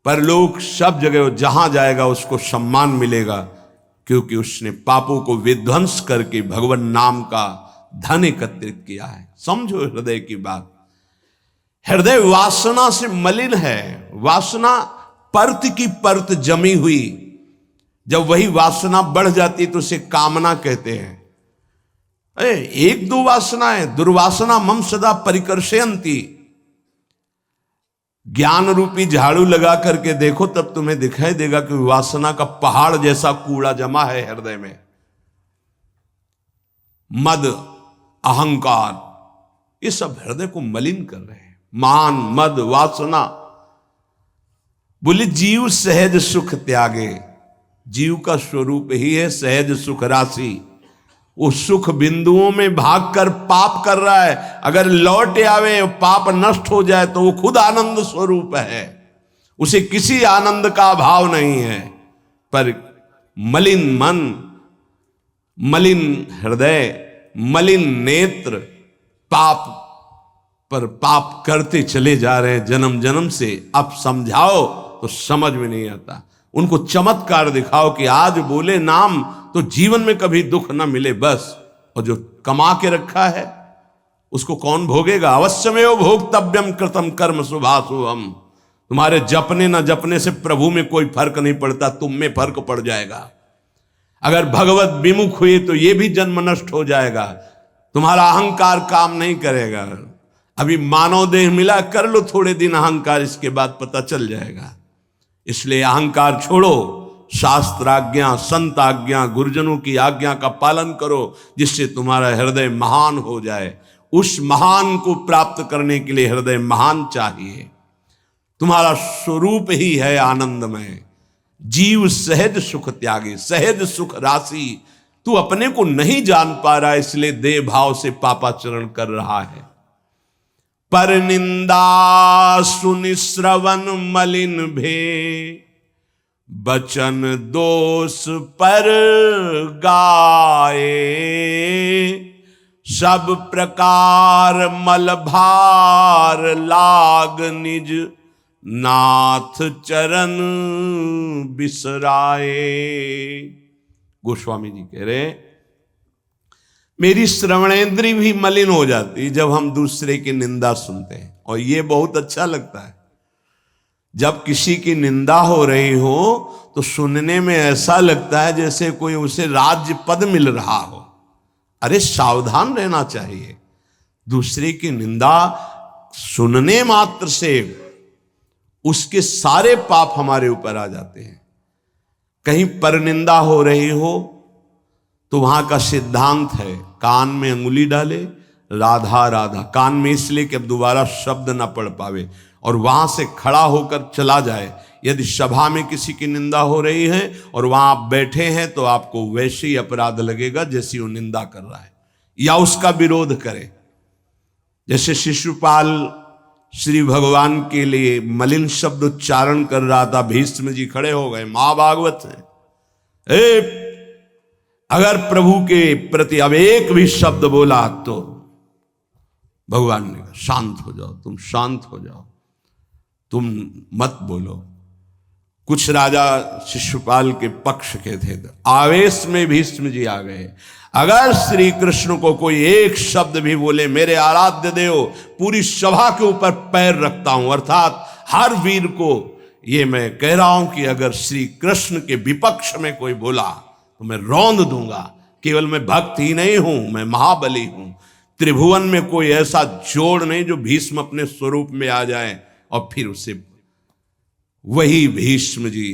परलोक सब जगह जहां जाएगा उसको सम्मान मिलेगा, क्योंकि उसने पापों को विध्वंस करके भगवान नाम का धन एकत्रित किया है। समझो हृदय की बात। हृदय वासना से मलिन है। वासना परत की परत जमी हुई, जब वही वासना बढ़ जाती तो उसे कामना कहते हैं। अरे एक दो वासनाएं, दुर्वासना मम सदा परिकर्षयन्ति। ज्ञान रूपी झाड़ू लगा करके देखो, तब तुम्हें दिखाई देगा कि वासना का पहाड़ जैसा कूड़ा जमा है हृदय में। मद, अहंकार, ये सब हृदय को मलिन कर रहे हैं। मान, मद, वासना। बोले जीव सहज सुख त्यागे। जीव का स्वरूप ही है सहज सुख राशि। वो सुख बिंदुओं में भागकर पाप कर रहा है, अगर लौट आवे पाप नष्ट हो जाए तो वो खुद आनंद स्वरूप है, उसे किसी आनंद का अभाव नहीं है। पर मलिन मन, मलिन हृदय, मलिन नेत्र पाप पर पाप करते चले जा रहे हैं जन्म जन्म से। अब समझाओ तो समझ में नहीं आता। उनको चमत्कार दिखाओ कि आज बोले नाम तो जीवन में कभी दुख ना मिले बस। और जो कमा के रखा है उसको कौन भोगेगा? अवश्यमेव भोक्तव्यम कृतम कर्म शुभाशुभम। तुम्हारे जपने न जपने से प्रभु में कोई फर्क नहीं पड़ता, तुम में फर्क पड़ जाएगा। अगर भगवत विमुख हुए तो ये भी जन्म नष्ट हो जाएगा। तुम्हारा अहंकार काम नहीं करेगा। अभी मानव देह मिला, कर लो थोड़े दिन अहंकार, इसके बाद पता चल जाएगा। इसलिए अहंकार छोड़ो, शास्त्राज्ञा, संत आज्ञा, गुरुजनों की आज्ञा का पालन करो, जिससे तुम्हारा हृदय महान हो जाए। उस महान को प्राप्त करने के लिए हृदय महान चाहिए। तुम्हारा स्वरूप ही है आनंदमय। जीव सहज सुख त्यागे, सहज सुख राशि। तू अपने को नहीं जान पा रहा, इसलिए देह भाव से पापाचरण कर रहा है। पर निंदा सुनि श्रवण मलिन भे, बचन दोष पर गाए। सब प्रकार मल भार लाग, निज नाथ चरण बिसराए। गोस्वामी जी कह रहे, मेरी श्रवणेंद्री भी मलिन हो जाती जब हम दूसरे की निंदा सुनते हैं। और ये बहुत अच्छा लगता है, जब किसी की निंदा हो रही हो तो सुनने में ऐसा लगता है जैसे कोई उसे राज्य पद मिल रहा हो। अरे सावधान रहना चाहिए। दूसरे की निंदा सुनने मात्र से उसके सारे पाप हमारे ऊपर आ जाते हैं। कहीं परनिंदा हो रही हो तो वहां का सिद्धांत है, कान में अंगुली डाले, राधा राधा, कान में इसलिए कि अब दोबारा शब्द ना पढ़ पावे, और वहां से खड़ा होकर चला जाए। यदि सभा में किसी की निंदा हो रही है और वहां आप बैठे हैं तो आपको वैसे ही अपराध लगेगा जैसी वो निंदा कर रहा है, या उसका विरोध करे। जैसे शिशुपाल श्री भगवान के लिए मलिन शब्द उच्चारण कर रहा था, भीष्म जी खड़े हो गए, महाभागवत है, अगर प्रभु के प्रति अब एक भी शब्द बोला तो भगवान ने कहा शांत हो जाओ, तुम शांत हो जाओ, तुम मत बोलो। कुछ राजा शिशुपाल के पक्ष के थे, तो आवेश में भीष्म जी आ गए। अगर श्री कृष्ण को कोई एक शब्द भी बोले, मेरे आराध्य देव, पूरी सभा के ऊपर पैर रखता हूं। अर्थात हर वीर को ये मैं कह रहा हूं कि अगर श्री कृष्ण के विपक्ष में कोई बोला तो मैं रौंद दूंगा। केवल मैं भक्त ही नहीं हूं, मैं महाबली हूं। त्रिभुवन में कोई ऐसा जोड़ नहीं जो भीष्म अपने स्वरूप में आ जाए। और फिर उसे वही भीष्म जी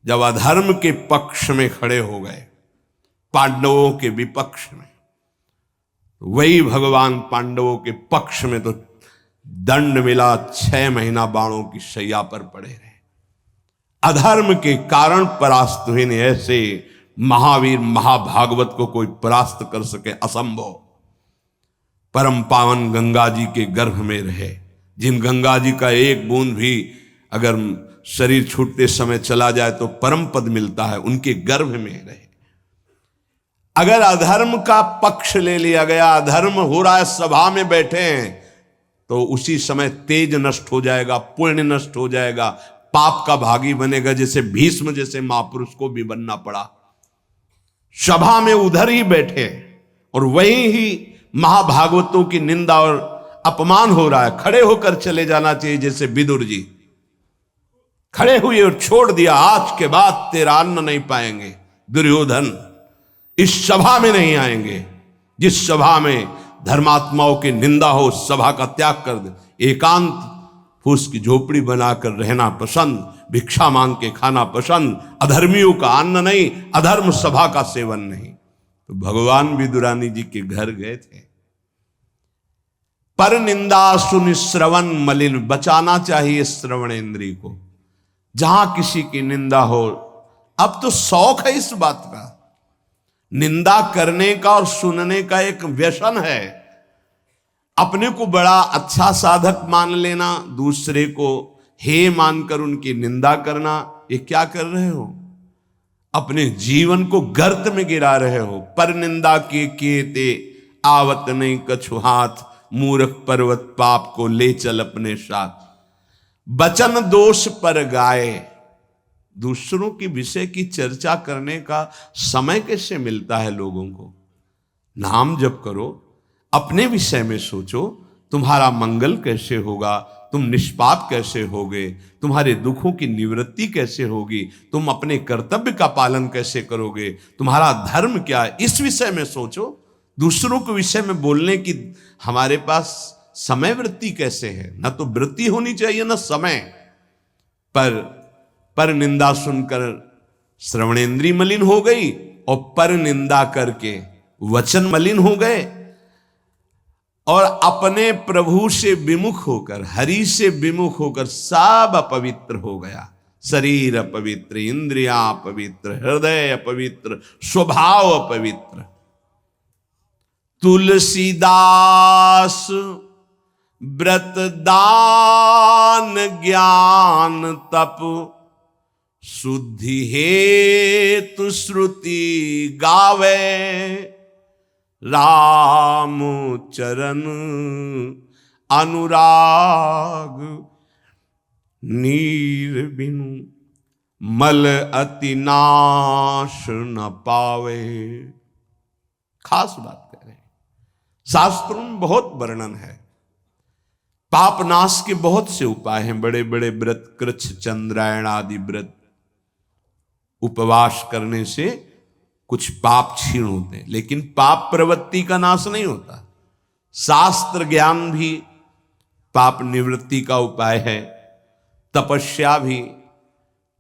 जब अधर्म के पक्ष में खड़े हो गए, पांडवों के विपक्ष में, वही भगवान पांडवों के पक्ष में तो दंड मिला, 6 महीना बाणों की शैया पर पड़े रहे। अधर्म के कारण परास्त हुए। ने ऐसे महावीर महाभागवत को कोई परास्त कर सके, असंभव। परम पावन गंगा जी के गर्भ में रहे, जिन गंगा जी का एक बूंद भी अगर शरीर छूटते समय चला जाए तो परम पद मिलता है, उनके गर्भ में रहे। अगर अधर्म का पक्ष ले लिया गया, अधर्म हो रहा है, सभा में बैठे हैं, तो उसी समय तेज नष्ट हो जाएगा, पुण्य नष्ट हो जाएगा, पाप का भागी बनेगा। जैसे भीष्म जैसे महापुरुष को भी बनना पड़ा। सभा में उधर ही बैठे और वहीं ही महाभागवतों की निंदा और अपमान हो रहा है, खड़े होकर चले जाना चाहिए। जैसे विदुर जी खड़े हुए और छोड़ दिया, आज के बाद तेरा अन्न नहीं पाएंगे, दुर्योधन इस सभा में नहीं आएंगे। जिस सभा में धर्मात्माओं की निंदा हो, उस सभा का त्याग कर दे। एकांत फूस की झोपड़ी बनाकर रहना पसंद, भिक्षा मांग के खाना पसंद, अधर्मियों का अन्न नहीं, अधर्म सभा का सेवन नहीं। तो भगवान विदुरानी जी के घर गए थे। पर निंदा सुन श्रवण मलिन, बचाना चाहिए श्रवण इंद्री को। जहां किसी की निंदा हो, अब तो शौक है इस बात का, निंदा करने का और सुनने का एक व्यसन है। अपने को बड़ा अच्छा साधक मान लेना, दूसरे को हे मानकर उनकी निंदा करना, ये क्या कर रहे हो? अपने जीवन को गर्त में गिरा रहे हो। पर निंदा के किए ते आवत नहीं कछु हाथ, मूर्ख पर्वत पाप को ले चल अपने साथ। बचन दोष पर गाए, दूसरों की विषय की चर्चा करने का समय कैसे मिलता है लोगों को? नाम जप करो, अपने विषय में सोचो, तुम्हारा मंगल कैसे होगा, तुम निष्पाप कैसे होगे, तुम्हारे दुखों की निवृत्ति कैसे होगी, तुम अपने कर्तव्य का पालन कैसे करोगे, तुम्हारा धर्म क्या है, इस विषय में सोचो। दूसरों के विषय में बोलने की हमारे पास समय वृत्ति कैसे है? न तो वृत्ति होनी चाहिए न समय। पर निंदा सुनकर श्रवणेंद्री मलिन हो गई और पर निंदा करके वचन मलिन हो गए, और अपने प्रभु से विमुख होकर, हरि से विमुख होकर सब अपवित्र हो गया। शरीर अपवित्र, इंद्रियां अपवित्र, हृदय अपवित्र, स्वभाव अपवित्र। तुलसीदास व्रत दान ज्ञान तप, शुद्धि हेतु श्रुति गावे, राम चरण अनुराग, नीर बिनु मल अति नाश न पावे। खास बात कह रहे हैं, शास्त्रों में बहुत वर्णन है। पाप नाश के बहुत से उपाय हैं, बड़े बड़े व्रत, कृच्छ चंद्रायण आदि व्रत, उपवास करने से कुछ पाप क्षीण होते हैं, लेकिन पाप प्रवृत्ति का नाश नहीं होता। शास्त्र ज्ञान भी पाप निवृत्ति का उपाय है, तपस्या भी,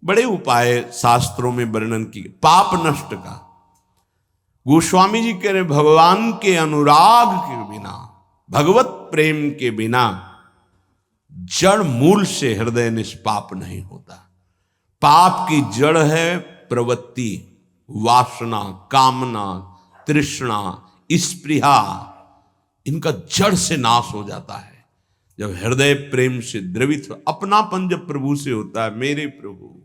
बड़े उपाय शास्त्रों में वर्णन किए पाप नष्ट का। गोस्वामी जी कह रहे भगवान के अनुराग के बिना, भगवत प्रेम के बिना जड़ मूल से हृदय निष्पाप नहीं होता। पाप की जड़ है प्रवृत्ति, वासना, कामना, तृष्णा, स्पृहा, इनका जड़ से नाश हो जाता है जब हृदय प्रेम से द्रवित हो। अपनापन जब प्रभु से होता है, मेरे प्रभु,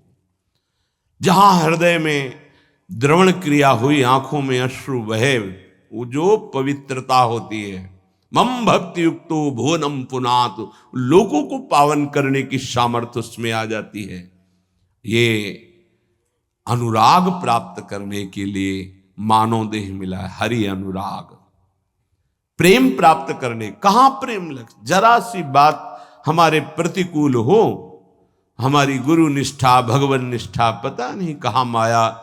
जहां हृदय में द्रवण क्रिया हुई, आंखों में अश्रु बहे, वो जो पवित्रता होती है, मम भक्ति युक्तो भुवनम पुनात, लोगों को पावन करने की सामर्थ्य उसमें आ जाती है। ये अनुराग प्राप्त करने के लिए मानव देह मिला है, हरि अनुराग। प्रेम प्राप्त करने, कहां प्रेम लग, जरा सी बात हमारे प्रतिकूल हो, हमारी गुरु निष्ठा, भगवान निष्ठा, पता नहीं कहां माया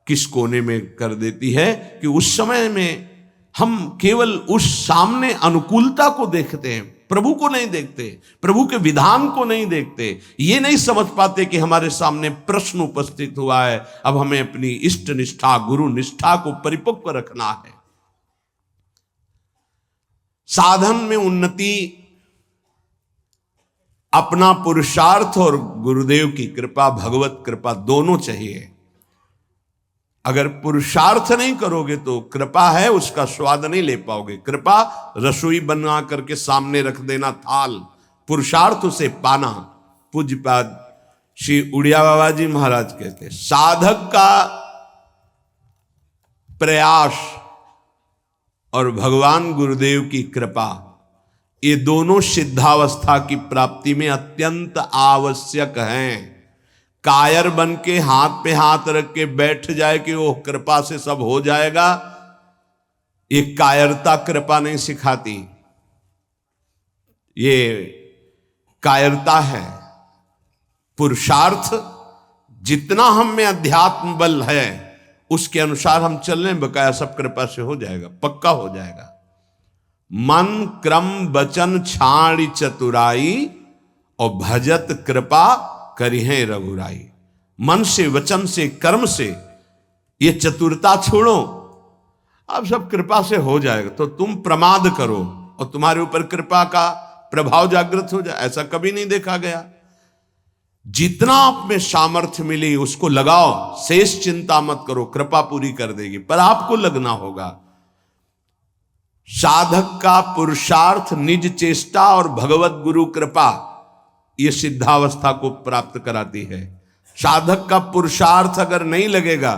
किस कोने में कर देती है कि उस समय में हम केवल उस सामने अनुकूलता को देखते हैं, प्रभु को नहीं देखते, प्रभु के विधान को नहीं देखते। ये नहीं समझ पाते कि हमारे सामने प्रश्न उपस्थित हुआ है, अब हमें अपनी इष्ट निष्ठा, गुरु निष्ठा को परिपक्व रखना है। साधन में उन्नति अपना पुरुषार्थ और गुरुदेव की कृपा, भगवत कृपा दोनों चाहिए। अगर पुरुषार्थ नहीं करोगे तो कृपा है उसका स्वाद नहीं ले पाओगे। कृपा रसोई बना करके सामने रख देना थाल, पुरुषार्थ उसे पाना। पूज्यपाद श्री उड़िया बाबा जी महाराज कहते, साधक का प्रयास और भगवान गुरुदेव की कृपा, ये दोनों सिद्धावस्था की प्राप्ति में अत्यंत आवश्यक हैं। कायर बन के हाथ पे हाथ रख के बैठ जाए कि वो कृपा से सब हो जाएगा, ये कायरता कृपा नहीं सिखाती। ये कायरता है। पुरुषार्थ जितना हम में अध्यात्म बल है उसके अनुसार हम चल रहे हैं, बकाया सब कृपा से हो जाएगा, पक्का हो जाएगा। मन क्रम वचन छाड़ी चतुराई और भजत कृपा करिहे रघुराई। मन से, वचन से, कर्म से ये चतुरता छोड़ो, अब सब कृपा से हो जाएगा। तो तुम प्रमाद करो और तुम्हारे ऊपर कृपा का प्रभाव जागृत हो जाए, ऐसा कभी नहीं देखा गया। जितना आप में सामर्थ्य मिली उसको लगाओ, शेष चिंता मत करो, कृपा पूरी कर देगी, पर आपको लगना होगा। साधक का पुरुषार्थ, निज चेष्टा और भगवत गुरु कृपा ये सिद्धावस्था को प्राप्त कराती है। साधक का पुरुषार्थ अगर नहीं लगेगा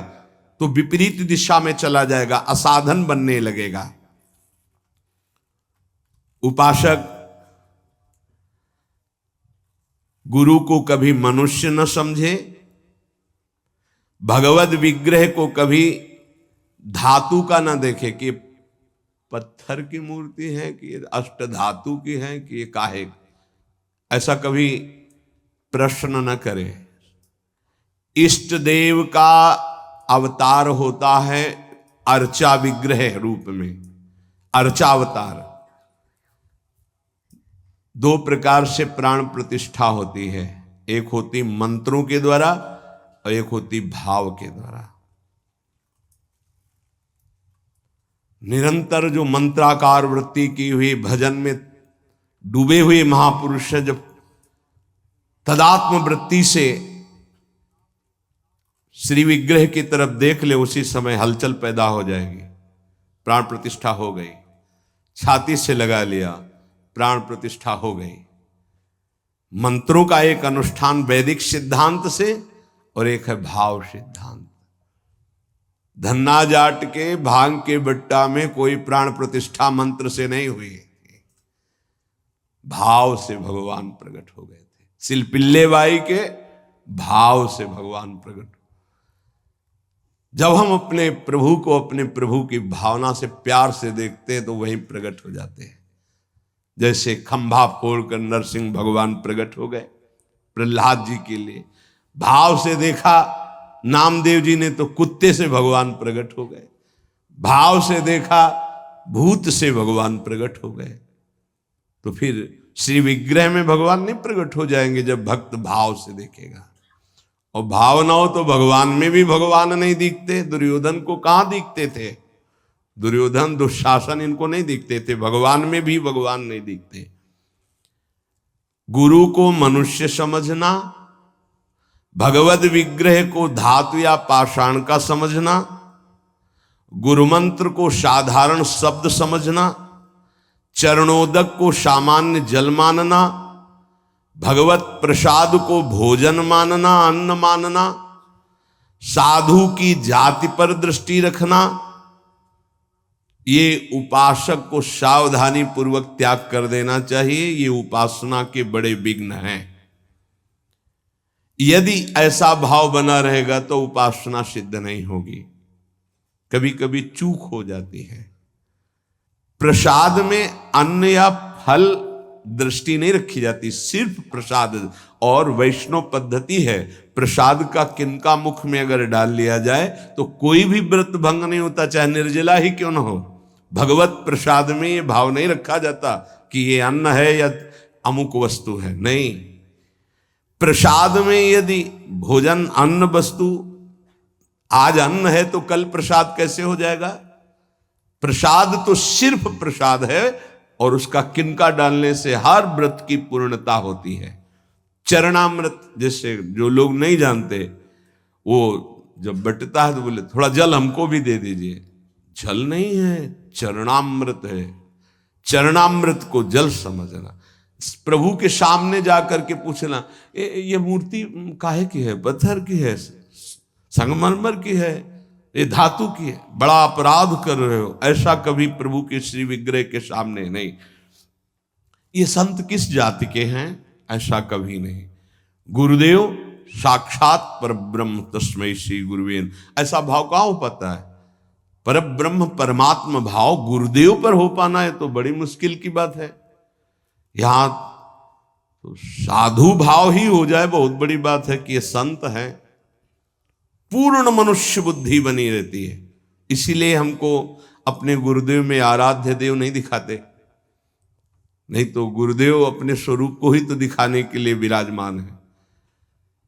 तो विपरीत दिशा में चला जाएगा, असाधन बनने लगेगा। उपासक गुरु को कभी मनुष्य न समझे, भगवत विग्रह को कभी धातु का न देखे कि पत्थर की मूर्ति है कि अष्ट धातु की है कि ये काहे, ऐसा कभी प्रश्न न करे। इष्ट देव का अवतार होता है अर्चा विग्रह रूप में, अर्चावतार। दो प्रकार से प्राण प्रतिष्ठा होती है, एक होती मंत्रों के द्वारा और एक होती भाव के द्वारा। निरंतर जो मंत्राकार वृत्ति की हुई, भजन में डूबे हुए महापुरुष है, जब तदात्म वृत्ति से श्री विग्रह की तरफ देख ले उसी समय हलचल पैदा हो जाएगी, प्राण प्रतिष्ठा हो गई। छाती से लगा लिया, प्राण प्रतिष्ठा हो गई। मंत्रों का एक अनुष्ठान वैदिक सिद्धांत से और एक है भाव सिद्धांत। धन्ना जाट के भांग के बट्टा में कोई प्राण प्रतिष्ठा मंत्र से नहीं हुई, भाव से भगवान प्रकट हो गए थे। सिलपिल्ले बाई के भाव से भगवान प्रकट। जब हम अपने प्रभु को अपने प्रभु की भावना से, प्यार से देखते हैं तो वहीं प्रकट हो जाते हैं। जैसे खंभा फोड़कर नरसिंह भगवान प्रकट हो गए प्रहलाद जी के लिए, भाव से देखा। नामदेव जी ने तो कुत्ते से भगवान प्रकट हो गए, भाव से देखा भूत से भगवान प्रकट हो गए। तो फिर श्री विग्रह में भगवान नहीं प्रकट हो जाएंगे जब भक्त भाव से देखेगा। और भाव ना हो तो भगवान में भी भगवान नहीं दिखते। दुर्योधन को कहां दिखते थे? दुर्योधन, दुशासन इनको नहीं दिखते थे, भगवान में भी भगवान नहीं दिखते। गुरु को मनुष्य समझना, भगवत विग्रह को धातु या पाषाण का समझना, गुरु मंत्र को साधारण शब्द समझना, चरणोदक को सामान्य जल मानना, भगवत प्रसाद को भोजन मानना, अन्न मानना, साधु की जाति पर दृष्टि रखना, ये उपासक को सावधानी पूर्वक त्याग कर देना चाहिए। ये उपासना के बड़े विघ्न हैं। यदि ऐसा भाव बना रहेगा तो उपासना सिद्ध नहीं होगी। कभी कभी चूक हो जाती है। प्रसाद में अन्न या फल दृष्टि नहीं रखी जाती, सिर्फ प्रसाद। और वैष्णव पद्धति है, प्रसाद का किनका मुख में अगर डाल लिया जाए तो कोई भी व्रत भंग नहीं होता, चाहे निर्जला ही क्यों न हो। भगवत प्रसाद में ये भाव नहीं रखा जाता कि ये अन्न है या अमुक वस्तु है, नहीं। प्रसाद में यदि भोजन, अन्न वस्तु, आज अन्न है तो कल प्रसाद कैसे हो जाएगा? प्रसाद तो सिर्फ प्रसाद है और उसका किनका डालने से हर व्रत की पूर्णता होती है। चरणामृत, जैसे जो लोग नहीं जानते, वो जब बटता है तो बोले थोड़ा जल हमको भी दे दीजिए। जल नहीं है, चरणामृत है। चरणामृत को जल समझना। प्रभु के सामने जाकर के पूछना, ये मूर्ति काहे की है? पत्थर की है, संगमरमर की है, ये धातु की है? बड़ा अपराध कर रहे हो। ऐसा कभी प्रभु के श्री विग्रह के सामने नहीं। ये संत किस जाति के हैं? ऐसा कभी नहीं। गुरुदेव साक्षात परब्रह्म तस्मै श्री गुरुवे, ऐसा भाव कहाँ हो पाता है? परब्रह्म परमात्मा भाव गुरुदेव पर हो पाना है तो बड़ी मुश्किल की बात है। यहां तो साधु भाव ही हो जाए बहुत बड़ी बात है कि ये संत हैं। पूर्ण मनुष्य बुद्धि बनी रहती है। इसीलिए हमको अपने गुरुदेव में आराध्य देव नहीं दिखाते, नहीं तो गुरुदेव अपने स्वरूप को ही तो दिखाने के लिए विराजमान है।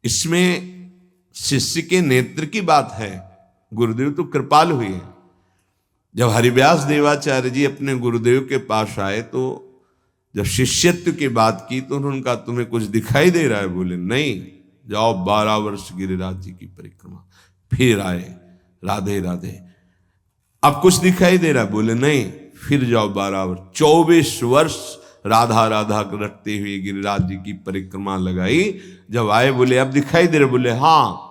इसमें शिष्य के नेत्र की बात है। गुरुदेव तो कृपाल हुए हैं। जब हरिव्यास देवाचार्य जी अपने गुरुदेव के पास आए तो जब शिष्यत्व की बात की तो उन्होंने कहा तुम्हें कुछ दिखाई दे रहा है? बोले नहीं। जाओ 12 वर्ष गिरिराज जी की परिक्रमा। फिर आए, राधे राधे। अब कुछ दिखाई दे रहा है? बोले नहीं। फिर जाओ 12 वर्ष, 24 वर्ष राधा राधा रटते हुए गिरिराज जी की परिक्रमा लगाई। जब आए बोले अब दिखाई दे रहे? बोले हाँ,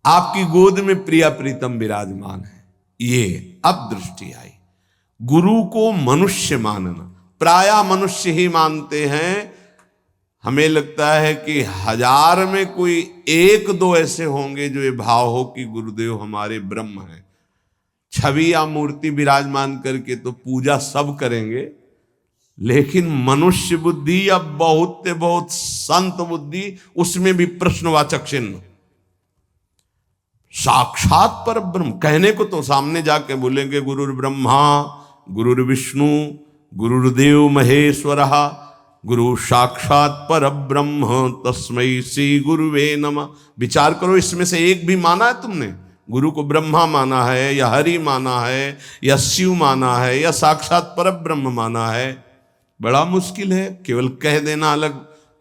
आपकी गोद में प्रिया प्रीतम विराजमान है। ये अब दृष्टि आई। गुरु को मनुष्य मानना, प्राय मनुष्य ही मानते हैं। हमें लगता है कि 1000 में कोई 1-2 ऐसे होंगे जो ये भाव हो कि गुरुदेव हमारे ब्रह्म हैं। छवि या मूर्ति विराजमान करके तो पूजा सब करेंगे, लेकिन मनुष्य बुद्धि या बहुत बहुत संत बुद्धि, उसमें भी प्रश्नवाचक चिन्ह। साक्षात पर ब्रह्म कहने को तो सामने जाके बोलेंगे गुरुर् ब्रह्मा गुरुर्विष्णु गुरुर्देव महेश्वरः गुरु साक्षात पर ब्रह्म तस्मै श्री गुरुवे नमः। विचार करो, इसमें से एक भी माना है तुमने? गुरु को ब्रह्मा माना है या हरि माना है या शिव माना है या साक्षात पर ब्रह्म माना है? बड़ा मुश्किल है। केवल कह देना अलग,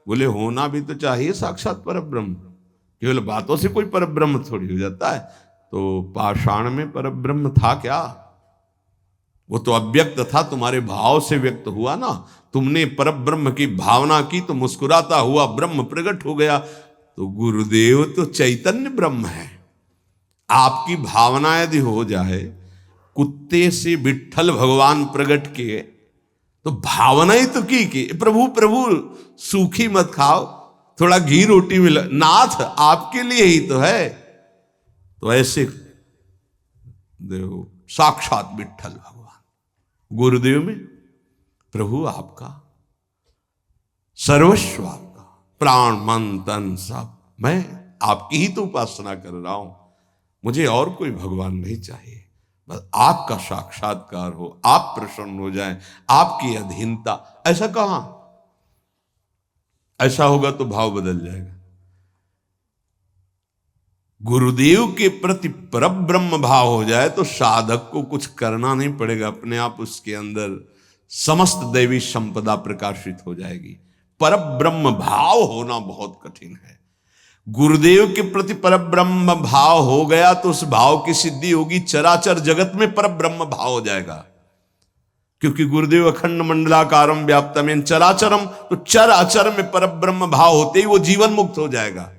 बोले होना भी तो चाहिए साक्षात पर ब्रह्म। केवल बातों से कोई पर ब्रह्म थोड़ी हो जाता है। तो पाषाण में पर ब्रह्म था क्या? वो तो अव्यक्त था, तुम्हारे भाव से व्यक्त हुआ ना। तुमने पर ब्रह्म की भावना की तो मुस्कुराता हुआ ब्रह्म प्रकट हो गया। तो गुरुदेव तो चैतन्य ब्रह्म है। आपकी भावना यदि हो जाए कुत्ते से विट्ठल भगवान प्रकट किए तो भावना ही तो की प्रभु प्रभु सूखी मत खाओ, थोड़ा घी रोटी मिला, नाथ आपके लिए ही तो है। तो ऐसे देखो साक्षात विट्ठल भगवान गुरुदेव में, प्रभु आपका सर्वस्व, आपका प्राण मन तन सब, मैं आपकी ही तो उपासना कर रहा हूं। मुझे और कोई भगवान नहीं चाहिए, बस आपका साक्षात्कार हो, आप प्रसन्न हो जाएं, आपकी अधीनता। ऐसा कहां? ऐसा होगा तो भाव बदल जाएगा। गुरुदेव के प्रति परब्रह्म भाव हो जाए तो साधक को कुछ करना नहीं पड़ेगा, अपने आप उसके अंदर समस्त दैवी संपदा प्रकाशित हो जाएगी। परब्रह्म भाव होना बहुत कठिन है। गुरुदेव के प्रति परब्रह्म भाव हो गया तो उस भाव की सिद्धि होगी, चराचर जगत में परब्रह्म भाव हो जाएगा। क्योंकि गुरुदेव अखंड मंडलाकारम व्याप्तमेन चराचरम, तो चराचर में परब्रह्म भाव होते ही वो जीवन मुक्त हो जाएगा।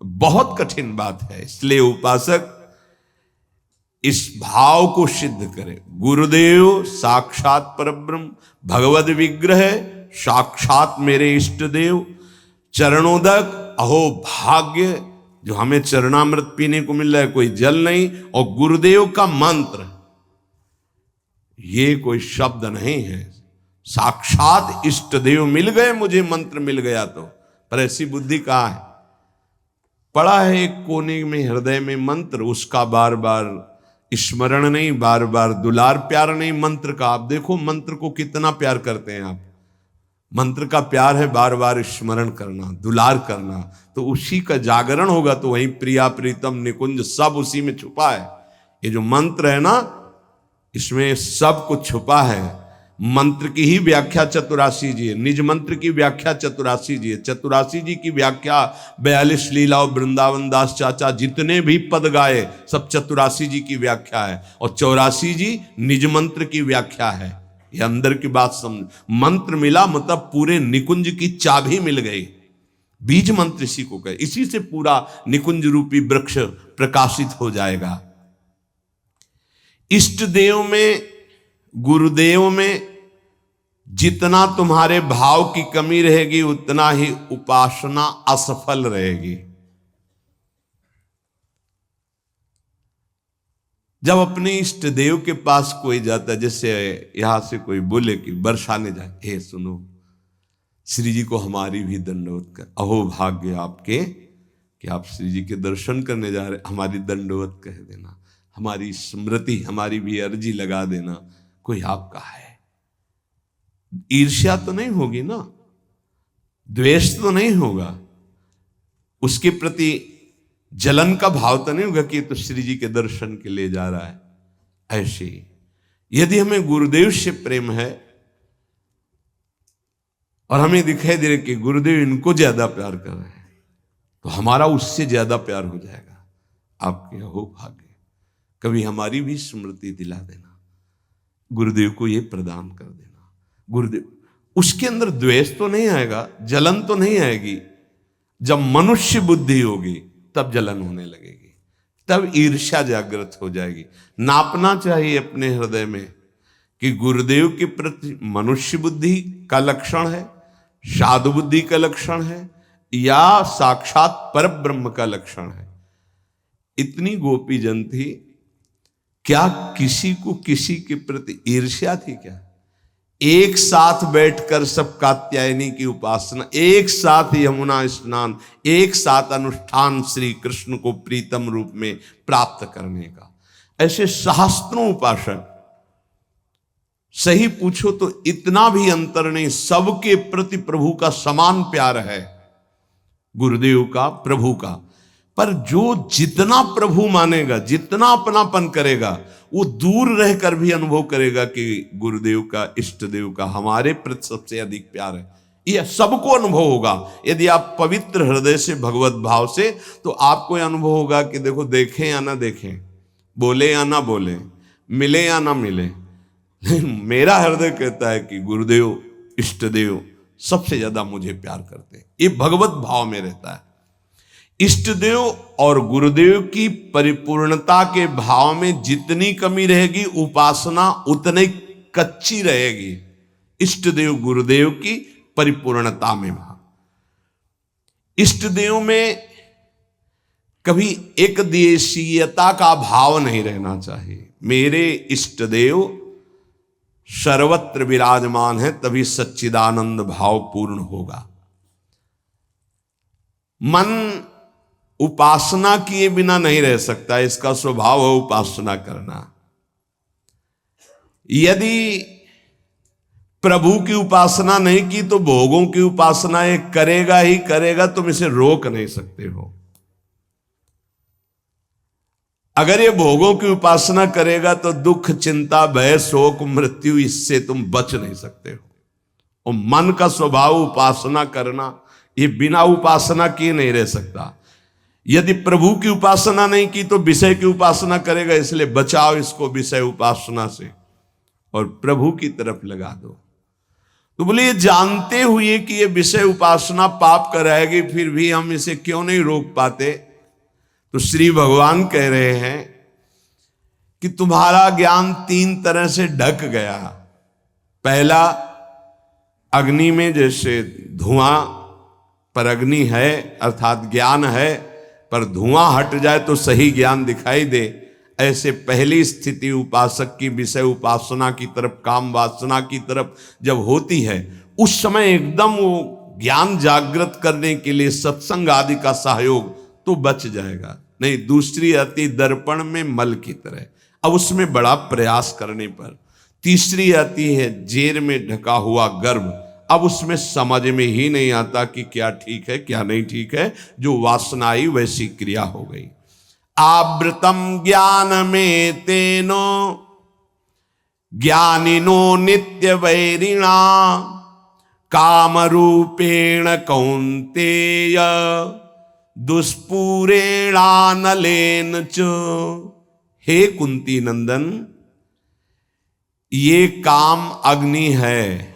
बहुत कठिन बात है। इसलिए उपासक इस भाव को सिद्ध करे। गुरुदेव साक्षात परब्रह्म, भगवद विग्रह साक्षात मेरे इष्ट देव, चरणोदक अहो भाग्य जो हमें चरणामृत पीने को मिल रहा है, कोई जल नहीं। और गुरुदेव का मंत्र, ये कोई शब्द नहीं है, साक्षात इष्ट देव मिल गए, मुझे मंत्र मिल गया तो। पर ऐसी बुद्धि कहाँ है? पड़ा है एक कोने में हृदय में मंत्र, उसका बार बार स्मरण नहीं, बार बार दुलार प्यार नहीं मंत्र का। आप देखो मंत्र को कितना प्यार करते हैं आप। मंत्र का प्यार है बार बार स्मरण करना, दुलार करना, तो उसी का जागरण होगा। तो वही प्रिया प्रीतम निकुंज सब उसी में छुपा है। ये जो मंत्र है ना, इसमें सब कुछ छुपा है। मंत्र की ही व्याख्या चतुरासी जी है, निज मंत्र की व्याख्या चतुरासी जी है। चतुरासी जी की व्याख्या 42 लीला और वृंदावन दास चाचा जितने भी पद गाए सब चतुरासी जी की व्याख्या है। और 84 जी निज मंत्र की व्याख्या है। ये अंदर की बात समझ। मंत्र मिला मतलब पूरे निकुंज की चाबी मिल गई। बीज मंत्र इसी को कहे, इसी से पूरा निकुंज रूपी वृक्ष प्रकाशित हो जाएगा। इष्ट देव में, गुरुदेव में जितना तुम्हारे भाव की कमी रहेगी उतना ही उपासना असफल रहेगी। जब अपने इष्ट देव के पास कोई जाता है, जैसे यहां से कोई बोले कि बरसाने जाए, हे सुनो श्री जी को हमारी भी दंडवत कर, अहो भाग्य आपके कि आप श्री जी के दर्शन करने जा रहे, हमारी दंडवत कह देना, हमारी स्मृति, हमारी भी अर्जी लगा देना, कोई आपका है। ईर्ष्या तो नहीं होगी ना, द्वेष तो नहीं होगा, उसके प्रति जलन का भाव तो नहीं होगा कि तो श्री जी के दर्शन के लिए जा रहा है। ऐसे ही यदि हमें गुरुदेव से प्रेम है और हमें दिखाई दे रहा कि गुरुदेव इनको ज्यादा प्यार कर रहे हैं, तो हमारा उससे ज्यादा प्यार हो जाएगा। आपके हो भाग्य, कभी हमारी भी स्मृति दिला देना, गुरुदेव को ये प्रदान कर देना। गुरुदेव, उसके अंदर द्वेष तो नहीं आएगा, जलन तो नहीं आएगी। जब मनुष्य बुद्धि होगी तब जलन होने लगेगी, तब ईर्ष्या जागृत हो जाएगी। नापना चाहिए अपने हृदय में कि गुरुदेव के प्रति मनुष्य बुद्धि का लक्षण है, साधु बुद्धि का लक्षण है, या साक्षात पर ब्रह्म का लक्षण है। इतनी गोपी जन थी, क्या किसी को किसी के प्रति ईर्ष्या थी क्या? एक साथ बैठकर सब कात्यायनी की उपासना, एक साथ यमुना स्नान, एक साथ अनुष्ठान श्री कृष्ण को प्रीतम रूप में प्राप्त करने का। ऐसे सहस्त्रों उपासक, सही पूछो तो इतना भी अंतर नहीं, सबके प्रति प्रभु का समान प्यार है, गुरुदेव का, प्रभु का। पर जो जितना प्रभु मानेगा, जितना अपनापन करेगा, वो दूर रहकर भी अनुभव करेगा कि गुरुदेव का, इष्ट देव का हमारे प्रति सबसे अधिक प्यार है। यह सबको अनुभव होगा। यदि आप पवित्र हृदय से, भगवत भाव से, तो आपको यह अनुभव होगा कि देखो, देखें या ना देखें, बोले या ना बोले, मिले या ना मिले, मेरा हृदय कहता है कि गुरुदेव, इष्ट देव सबसे ज्यादा मुझे प्यार करते हैं। ये भगवत भाव में रहता है। इष्ट देव और गुरुदेव की परिपूर्णता के भाव में जितनी कमी रहेगी, उपासना उतनी कच्ची रहेगी। इष्ट देव गुरुदेव की परिपूर्णता में भाव, इष्ट देव में कभी एक देशीयता का भाव नहीं रहना चाहिए। मेरे इष्ट देव सर्वत्र विराजमान है, तभी सच्चिदानंद भाव पूर्ण होगा। मन उपासना किए बिना नहीं रह सकता, इसका स्वभाव है उपासना करना। यदि प्रभु की उपासना नहीं की तो भोगों की उपासना ये करेगा ही करेगा, तुम इसे रोक नहीं सकते हो। अगर ये भोगों की उपासना करेगा तो दुख, चिंता, भय, शोक, मृत्यु, इससे तुम बच नहीं सकते हो। और मन का स्वभाव उपासना करना, ये बिना उपासना किए नहीं रह सकता। यदि प्रभु की उपासना नहीं की तो विषय की उपासना करेगा, इसलिए बचाओ इसको विषय उपासना से और प्रभु की तरफ लगा दो। तो बोले, ये जानते हुए कि ये विषय उपासना पाप कराएगी, फिर भी हम इसे क्यों नहीं रोक पाते? तो श्री भगवान कह रहे हैं कि तुम्हारा ज्ञान तीन तरह से ढक गया। पहला, अग्नि में जैसे धुआं पर अग्नि है, अर्थात ज्ञान है, पर धुआं हट जाए तो सही ज्ञान दिखाई दे, ऐसे पहली स्थिति उपासक की विषय उपासना की तरफ, काम वासना की तरफ जब होती है, उस समय एकदम वो ज्ञान जागृत करने के लिए सत्संग आदि का सहयोग तो बच जाएगा। नहीं, दूसरी आती दर्पण में मल की तरह, अब उसमें बड़ा प्रयास करने पर। तीसरी आती है जेर में ढका हुआ गर्भ, अब उसमें समझ में ही नहीं आता कि क्या ठीक है क्या नहीं ठीक है, जो वासना आई वैसी क्रिया हो गई। आवृतम ज्ञान में तेनो ज्ञानिनो नित्य वैरिणा काम रूपेण कौन्तेय दुष्पूरेणानलेन च। हे कुंती नंदन, ये काम अग्नि है,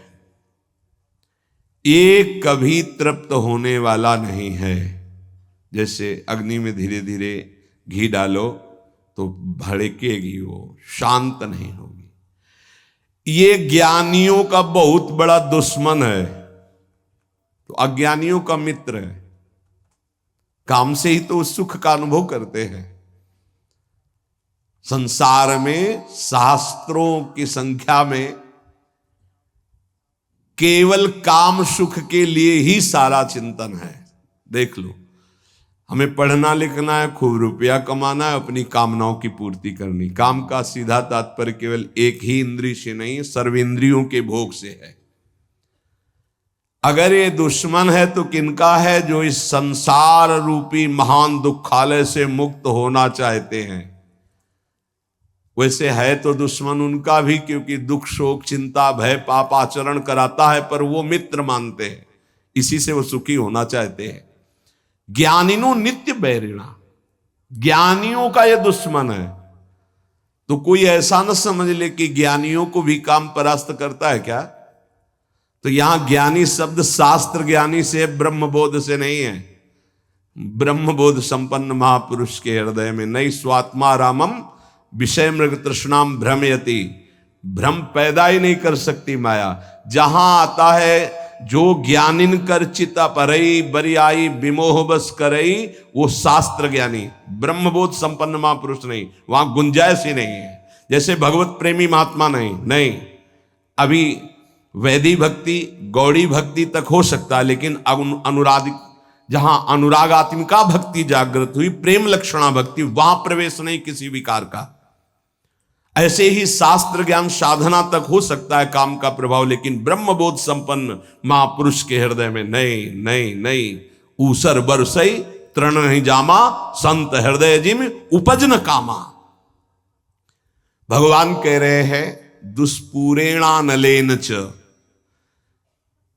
ये कभी तृप्त होने वाला नहीं है। जैसे अग्नि में धीरे धीरे घी डालो तो भड़केगी, वो शांत नहीं होगी। ये ज्ञानियों का बहुत बड़ा दुश्मन है, तो अज्ञानियों का मित्र है। काम से ही तो सुख का अनुभव करते हैं। संसार में शास्त्रों की संख्या में केवल काम सुख के लिए ही सारा चिंतन है। देख लो, हमें पढ़ना लिखना है, खूब रुपया कमाना है, अपनी कामनाओं की पूर्ति करनी। काम का सीधा तात्पर्य केवल एक ही इंद्रिय से नहीं, सर्वेंद्रियों के भोग से है। अगर ये दुश्मन है तो किनका है? जो इस संसार रूपी महान दुखालय से मुक्त होना चाहते हैं। वैसे है तो दुश्मन उनका भी, क्योंकि दुख शोक चिंता भय पाप आचरण कराता है, पर वो मित्र मानते हैं, इसी से वो सुखी होना चाहते हैं। ज्ञानिनो नित्य बैरिणा, ज्ञानियों का ये दुश्मन है। तो कोई ऐसा न समझ ले कि ज्ञानियों को भी काम परास्त करता है क्या? तो यहां ज्ञानी शब्द शास्त्र ज्ञानी से, ब्रह्मबोध से नहीं है। ब्रह्मबोध संपन्न महापुरुष के हृदय में नहीं स्वात्मा रामम विषय मृग तृष्णाम भ्रमयति, भ्रम पैदा ही नहीं कर सकती माया। जहां आता है जो ज्ञानिन कर चिता परई बरियाई विमोह बस करई, वो शास्त्र ज्ञानी, ब्रह्मबोध संपन्न महापुरुष नहीं। वहां गुंजाइश ही नहीं है। जैसे भगवत प्रेमी महात्मा नहीं, अभी वैदी भक्ति गौड़ी भक्ति तक हो सकता है, लेकिन अनुराग, जहां अनुरागात्मिका भक्ति जागृत हुई, प्रेम लक्षणा भक्ति, वहां प्रवेश नहीं किसी विकार का। ऐसे ही शास्त्र ज्ञान साधना तक हो सकता है काम का प्रभाव, लेकिन ब्रह्मबोध संपन्न महापुरुष के हृदय में नहीं। ऊसर बरसई तृण नहीं जामा, संत हृदय जिम उपज न कामा। भगवान कह रहे हैं दुष्पूरेणा नलेन च,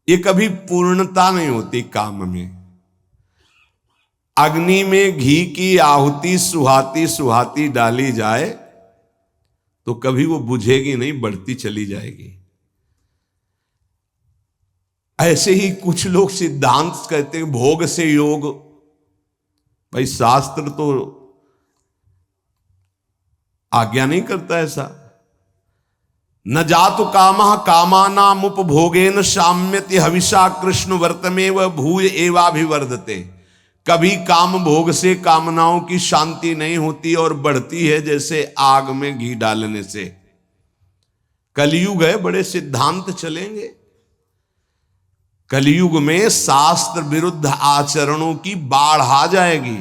ये कभी पूर्णता नहीं होती काम में। अग्नि में घी की आहुति सुहाती सुहाती डाली जाए तो कभी वो बुझेगी नहीं, बढ़ती चली जाएगी। ऐसे ही कुछ लोग सिद्धांत कहते हैं भोग से योग। भाई शास्त्र तो आज्ञा नहीं करता ऐसा। न जातु कामः कामानाम उपभोगेन साम्यति हविषा कृष्ण वर्तमेव भूय एवाभिवर्धते। कभी काम भोग से कामनाओं की शांति नहीं होती और बढ़ती है जैसे आग में घी डालने से। कलयुग है, बड़े सिद्धांत चलेंगे। कलयुग में शास्त्र विरुद्ध आचरणों की बाढ़ आ जाएगी।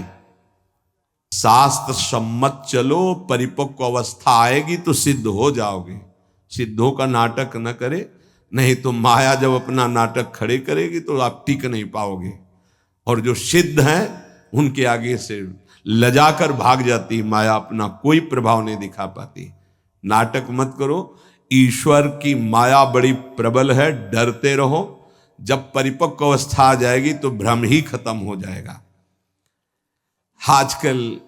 शास्त्र सम्मत चलो, परिपक्व अवस्था आएगी तो सिद्ध हो जाओगे। सिद्धों का नाटक न करे, नहीं तो माया जब अपना नाटक खड़े करेगी तो आप टिक नहीं पाओगे। और जो सिद्ध हैं उनके आगे से लजाकर भाग जाती माया, अपना कोई प्रभाव नहीं दिखा पाती। नाटक मत करो, ईश्वर की माया बड़ी प्रबल है, डरते रहो। जब परिपक्व अवस्था आ जाएगी तो भ्रम ही खत्म हो जाएगा। आजकल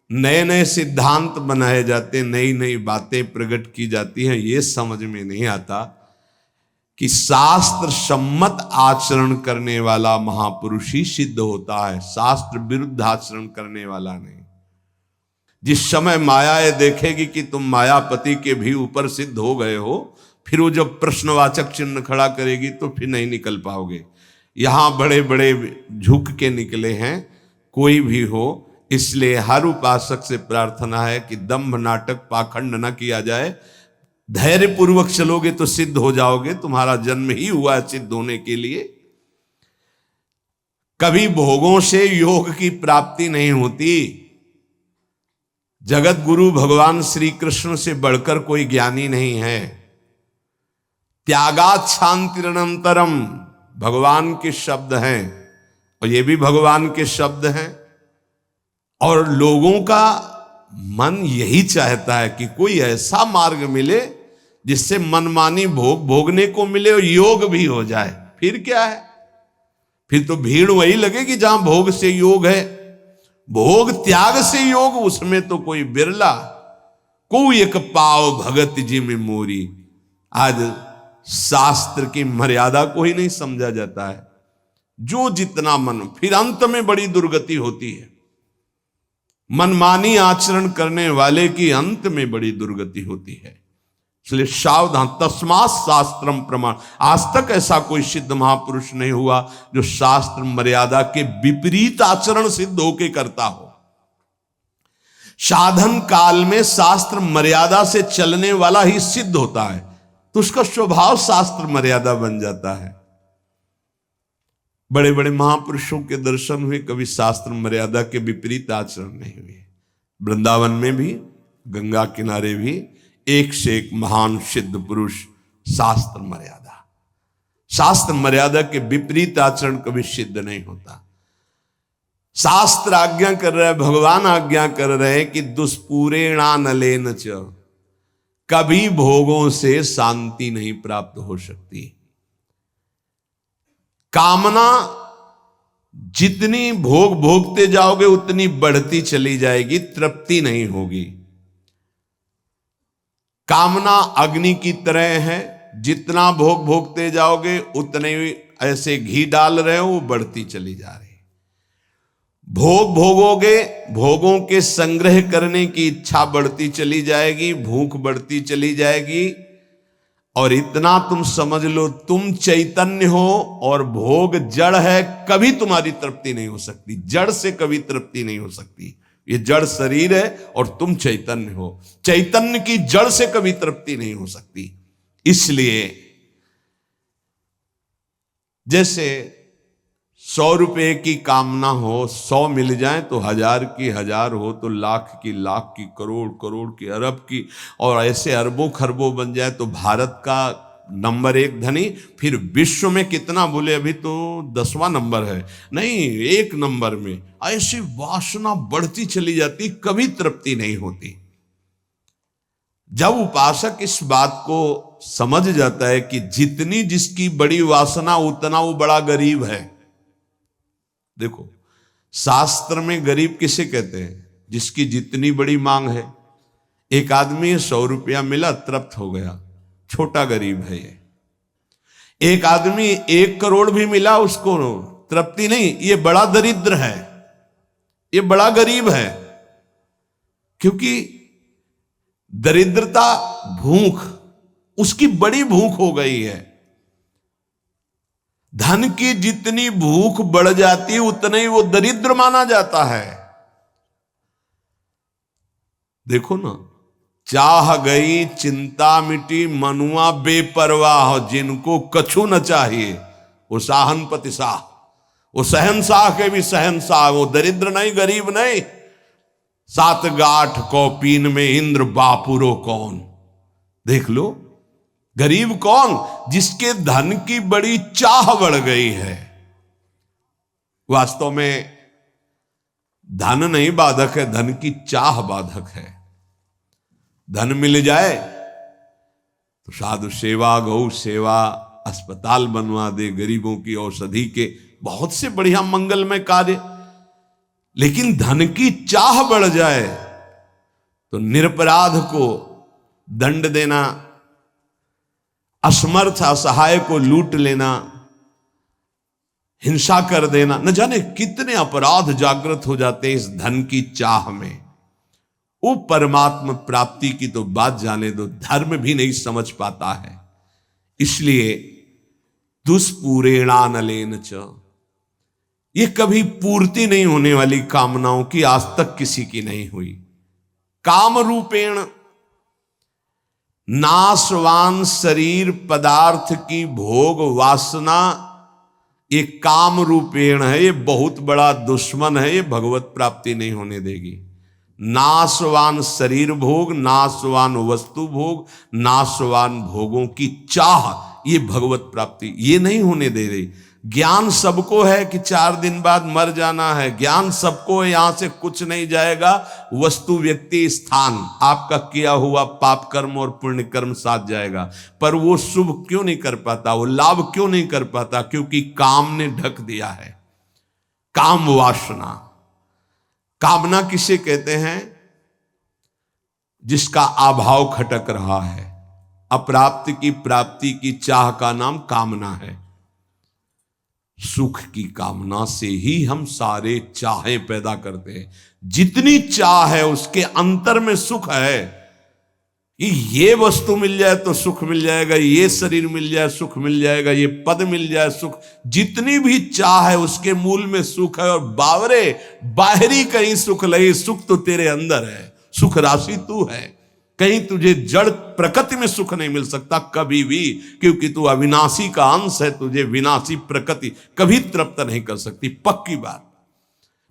नए नए सिद्धांत बनाए जाते, नई नई बातें प्रकट की जाती हैं। ये समझ में नहीं आता कि शास्त्र सम्मत आचरण करने वाला महापुरुष ही सिद्ध होता है, शास्त्र विरुद्ध आचरण करने वाला नहीं। जिस समय माया ये देखेगी कि तुम मायापति के भी ऊपर सिद्ध हो गए हो, फिर वो जब प्रश्नवाचक चिन्ह खड़ा करेगी तो फिर नहीं निकल पाओगे। यहां बड़े बड़े झुक के निकले हैं, कोई भी हो। इसलिए हर उपासक से प्रार्थना है कि दंभ नाटक पाखंड न किया जाए। धैर्य पूर्वक चलोगे तो सिद्ध हो जाओगे। तुम्हारा जन्म ही हुआ है सिद्ध होने के लिए। कभी भोगों से योग की प्राप्ति नहीं होती। जगत गुरु भगवान श्री कृष्ण से बढ़कर कोई ज्ञानी नहीं है। त्यागात शांतिरनंतरम भगवान के शब्द हैं, और ये भी भगवान के शब्द हैं। और लोगों का मन यही चाहता है कि कोई ऐसा मार्ग मिले जिससे मनमानी भोग भोगने को मिले और योग भी हो जाए। फिर क्या है? फिर तो भीड़ वही लगेगी जहां भोग से योग है। भोग त्याग से योग, उसमें तो कोई बिरला। कोई एक पाव भगत जी में मोरी। आज शास्त्र की मर्यादा को ही नहीं समझा जाता है। जो जितना मन, फिर अंत में बड़ी दुर्गति होती है। मनमानी आचरण करने वाले की अंत में बड़ी दुर्गति होती है। इसलिए सावधान, तस्मात् शास्त्रम प्रमाण। आज तक ऐसा कोई सिद्ध महापुरुष नहीं हुआ जो शास्त्र मर्यादा के विपरीत आचरण सिद्ध होके करता हो। साधन काल में शास्त्र मर्यादा से चलने वाला ही सिद्ध होता है। तो उसका स्वभाव शास्त्र मर्यादा बन जाता है। बड़े बड़े महापुरुषों के दर्शन हुए, कभी शास्त्र मर्यादा के विपरीत आचरण नहीं हुए। वृंदावन में भी, गंगा किनारे भी एक से एक महान सिद्ध पुरुष, शास्त्र मर्यादा। शास्त्र मर्यादा के विपरीत आचरण कभी सिद्ध नहीं होता। शास्त्र आज्ञा कर रहा है, भगवान आज्ञा कर रहे हैं कि दुष्पूरेणानलेन च, कभी भोगों से शांति नहीं प्राप्त हो सकती। कामना जितनी भोग भोगते जाओगे उतनी बढ़ती चली जाएगी, तृप्ति नहीं होगी। कामना अग्नि की तरह है, जितना भोग भोगते जाओगे उतने ऐसे घी डाल रहे हो, वो बढ़ती चली जा रही। भोग भोगोगे, भोगों के संग्रह करने की इच्छा बढ़ती चली जाएगी, भूख बढ़ती चली जाएगी। और इतना तुम समझ लो, तुम चैतन्य हो और भोग जड़ है, कभी तुम्हारी तृप्ति नहीं हो सकती। जड़ से कभी तृप्ति नहीं हो सकती। ये जड़ शरीर है और तुम चैतन्य हो, चैतन्य की जड़ से कभी तृप्ति नहीं हो सकती। इसलिए जैसे 100 रुपए की कामना हो, 100 मिल जाए तो 1000 की 1000 हो तो लाख की लाख की, करोड़ करोड़ की, अरब की, और ऐसे अरबों खरबों बन जाए तो भारत का नंबर 1 धनी। फिर विश्व में कितना बोले, अभी तो 10वां नंबर है, नहीं 1 नंबर में। ऐसी वासना बढ़ती चली जाती, कभी तृप्ति नहीं होती। जब उपासक इस बात को समझ जाता है कि जितनी जिसकी बड़ी वासना उतना वो बड़ा गरीब है। देखो, शास्त्र में गरीब किसे कहते हैं? जिसकी जितनी बड़ी मांग है। एक आदमी 100 रुपया मिला, तृप्त हो गया, छोटा गरीब है ये। एक आदमी 1 करोड़ भी मिला, उसको तृप्ति नहीं, ये बड़ा दरिद्र है, ये बड़ा गरीब है। क्योंकि दरिद्रता भूख, उसकी बड़ी भूख हो गई है। धन की जितनी भूख बढ़ जाती है उतना ही वो दरिद्र माना जाता है। देखो ना, चाह गई चिंता मिटी, मनुआ बेपरवाह, जिनको कछु न चाहिए वो साहनपति शाह, वो शहनशाह के भी शहनशाह, वो दरिद्र नहीं, गरीब नहीं। 7 गांठ कौपीन में इंद्र बापुरो कौन। देख लो, गरीब कौन? जिसके धन की बड़ी चाह बढ़ गई है। वास्तव में धन नहीं बाधक है, धन की चाह बाधक है। धन मिल जाए तो साधु सेवा, गौ सेवा, अस्पताल बनवा दे, गरीबों की औषधि के बहुत से बढ़िया मंगलमय कार्य। लेकिन धन की चाह बढ़ जाए तो निरपराध को दंड देना, असमर्थ असहाय को लूट लेना, हिंसा कर देना, न जाने कितने अपराध जागृत हो जाते हैं इस धन की चाह में। वो परमात्मा प्राप्ति की तो बात जाने दो, धर्म भी नहीं समझ पाता है। इसलिए दुष्पूरेणानलेन च, ये कभी पूर्ति नहीं होने वाली कामनाओं की आज तक किसी की नहीं हुई। काम रूपेण, नाशवान शरीर पदार्थ की भोग वासना, ये काम रूपेण है, ये बहुत बड़ा दुश्मन है, ये भगवत प्राप्ति नहीं होने देगी। नाशवान शरीर भोग, नाशवान वस्तु भोग, नाशवान भोगों की चाह, ये भगवत प्राप्ति ये नहीं होने दे रही। ज्ञान सबको है कि 4 दिन बाद मर जाना है, ज्ञान सबको है, यहां से कुछ नहीं जाएगा। वस्तु, व्यक्ति, स्थान, आपका किया हुआ पाप कर्म और पुण्य कर्म साथ जाएगा। पर वो शुभ क्यों नहीं कर पाता, वो लाभ क्यों नहीं कर पाता? क्योंकि काम ने ढक दिया है। काम वासना, कामना किसे कहते हैं? जिसका अभाव खटक रहा है। अप्राप्त की प्राप्ति की चाह का नाम कामना है। सुख की कामना से ही हम सारे चाहें पैदा करते हैं। जितनी चाह है उसके अंतर में सुख है। ये वस्तु मिल जाए तो सुख मिल जाएगा, ये शरीर मिल जाए सुख मिल जाएगा, ये पद मिल जाए सुख। जितनी भी चाह है उसके मूल में सुख है। और बावरे, बाहरी कहीं सुख नहीं, सुख तो तेरे अंदर है, सुख राशि तू है। कहीं तुझे जड़ प्रकृति में सुख नहीं मिल सकता कभी भी, क्योंकि तू अविनाशी का अंश है, तुझे विनाशी प्रकृति कभी तृप्त नहीं कर सकती, पक्की बात।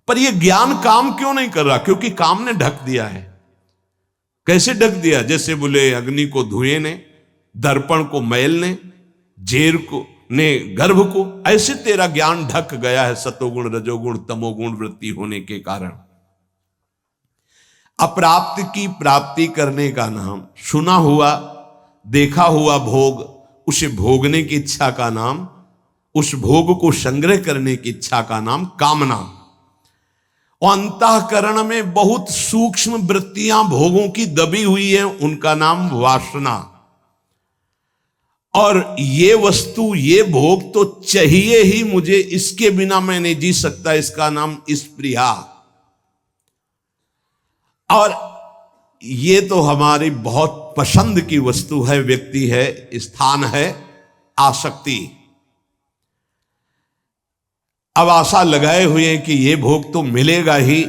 पर यह ज्ञान काम क्यों नहीं कर रहा? क्योंकि काम ने ढक दिया है। कैसे ढक दिया? जैसे बोले अग्नि को धुएं ने, दर्पण को मैल ने, झेर को ने गर्भ को, ऐसे तेरा ज्ञान ढक गया है सतोगुण रजोगुण तमोगुण वृत्ति होने के कारण। अप्राप्त की प्राप्ति करने का नाम, सुना हुआ देखा हुआ भोग, उसे भोगने की इच्छा का नाम, उस भोग को संग्रह करने की इच्छा का नाम कामना। और अंतःकरण में बहुत सूक्ष्म वृत्तियां भोगों की दबी हुई है, उनका नाम वासना। और ये वस्तु ये भोग तो चाहिए ही मुझे, इसके बिना मैं नहीं जी सकता, इसका नाम स्पृहा। और ये तो हमारी बहुत पसंद की वस्तु है, व्यक्ति है, स्थान है, आसक्ति। अब आशा लगाए हुए हैं कि ये भोग तो मिलेगा ही,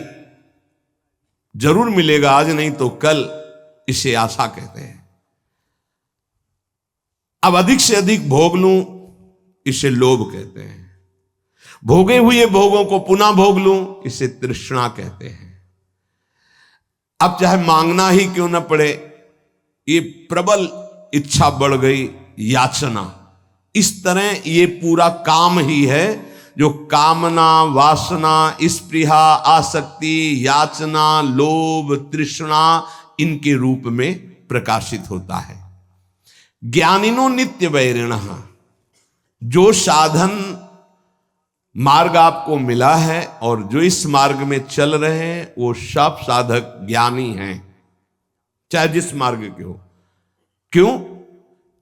जरूर मिलेगा, आज नहीं तो कल, इसे आशा कहते हैं। अब अधिक से अधिक भोग लूं, इसे लोभ कहते हैं। भोगे हुए भोगों को पुनः भोग लूं, इसे तृष्णा कहते हैं। अब चाहे मांगना ही क्यों न पड़े, ये प्रबल इच्छा बढ़ गई, याचना। इस तरह ये पूरा काम ही है जो कामना, वासना, स्पृहा, आसक्ति, याचना, लोभ, तृष्णा इनके रूप में प्रकाशित होता है। ज्ञानिनो नित्य वैरिणः, जो साधन मार्ग आपको मिला है और जो इस मार्ग में चल रहे हैं, वो सब साधक ज्ञानी हैं, चाहे जिस मार्ग के हो। क्यों?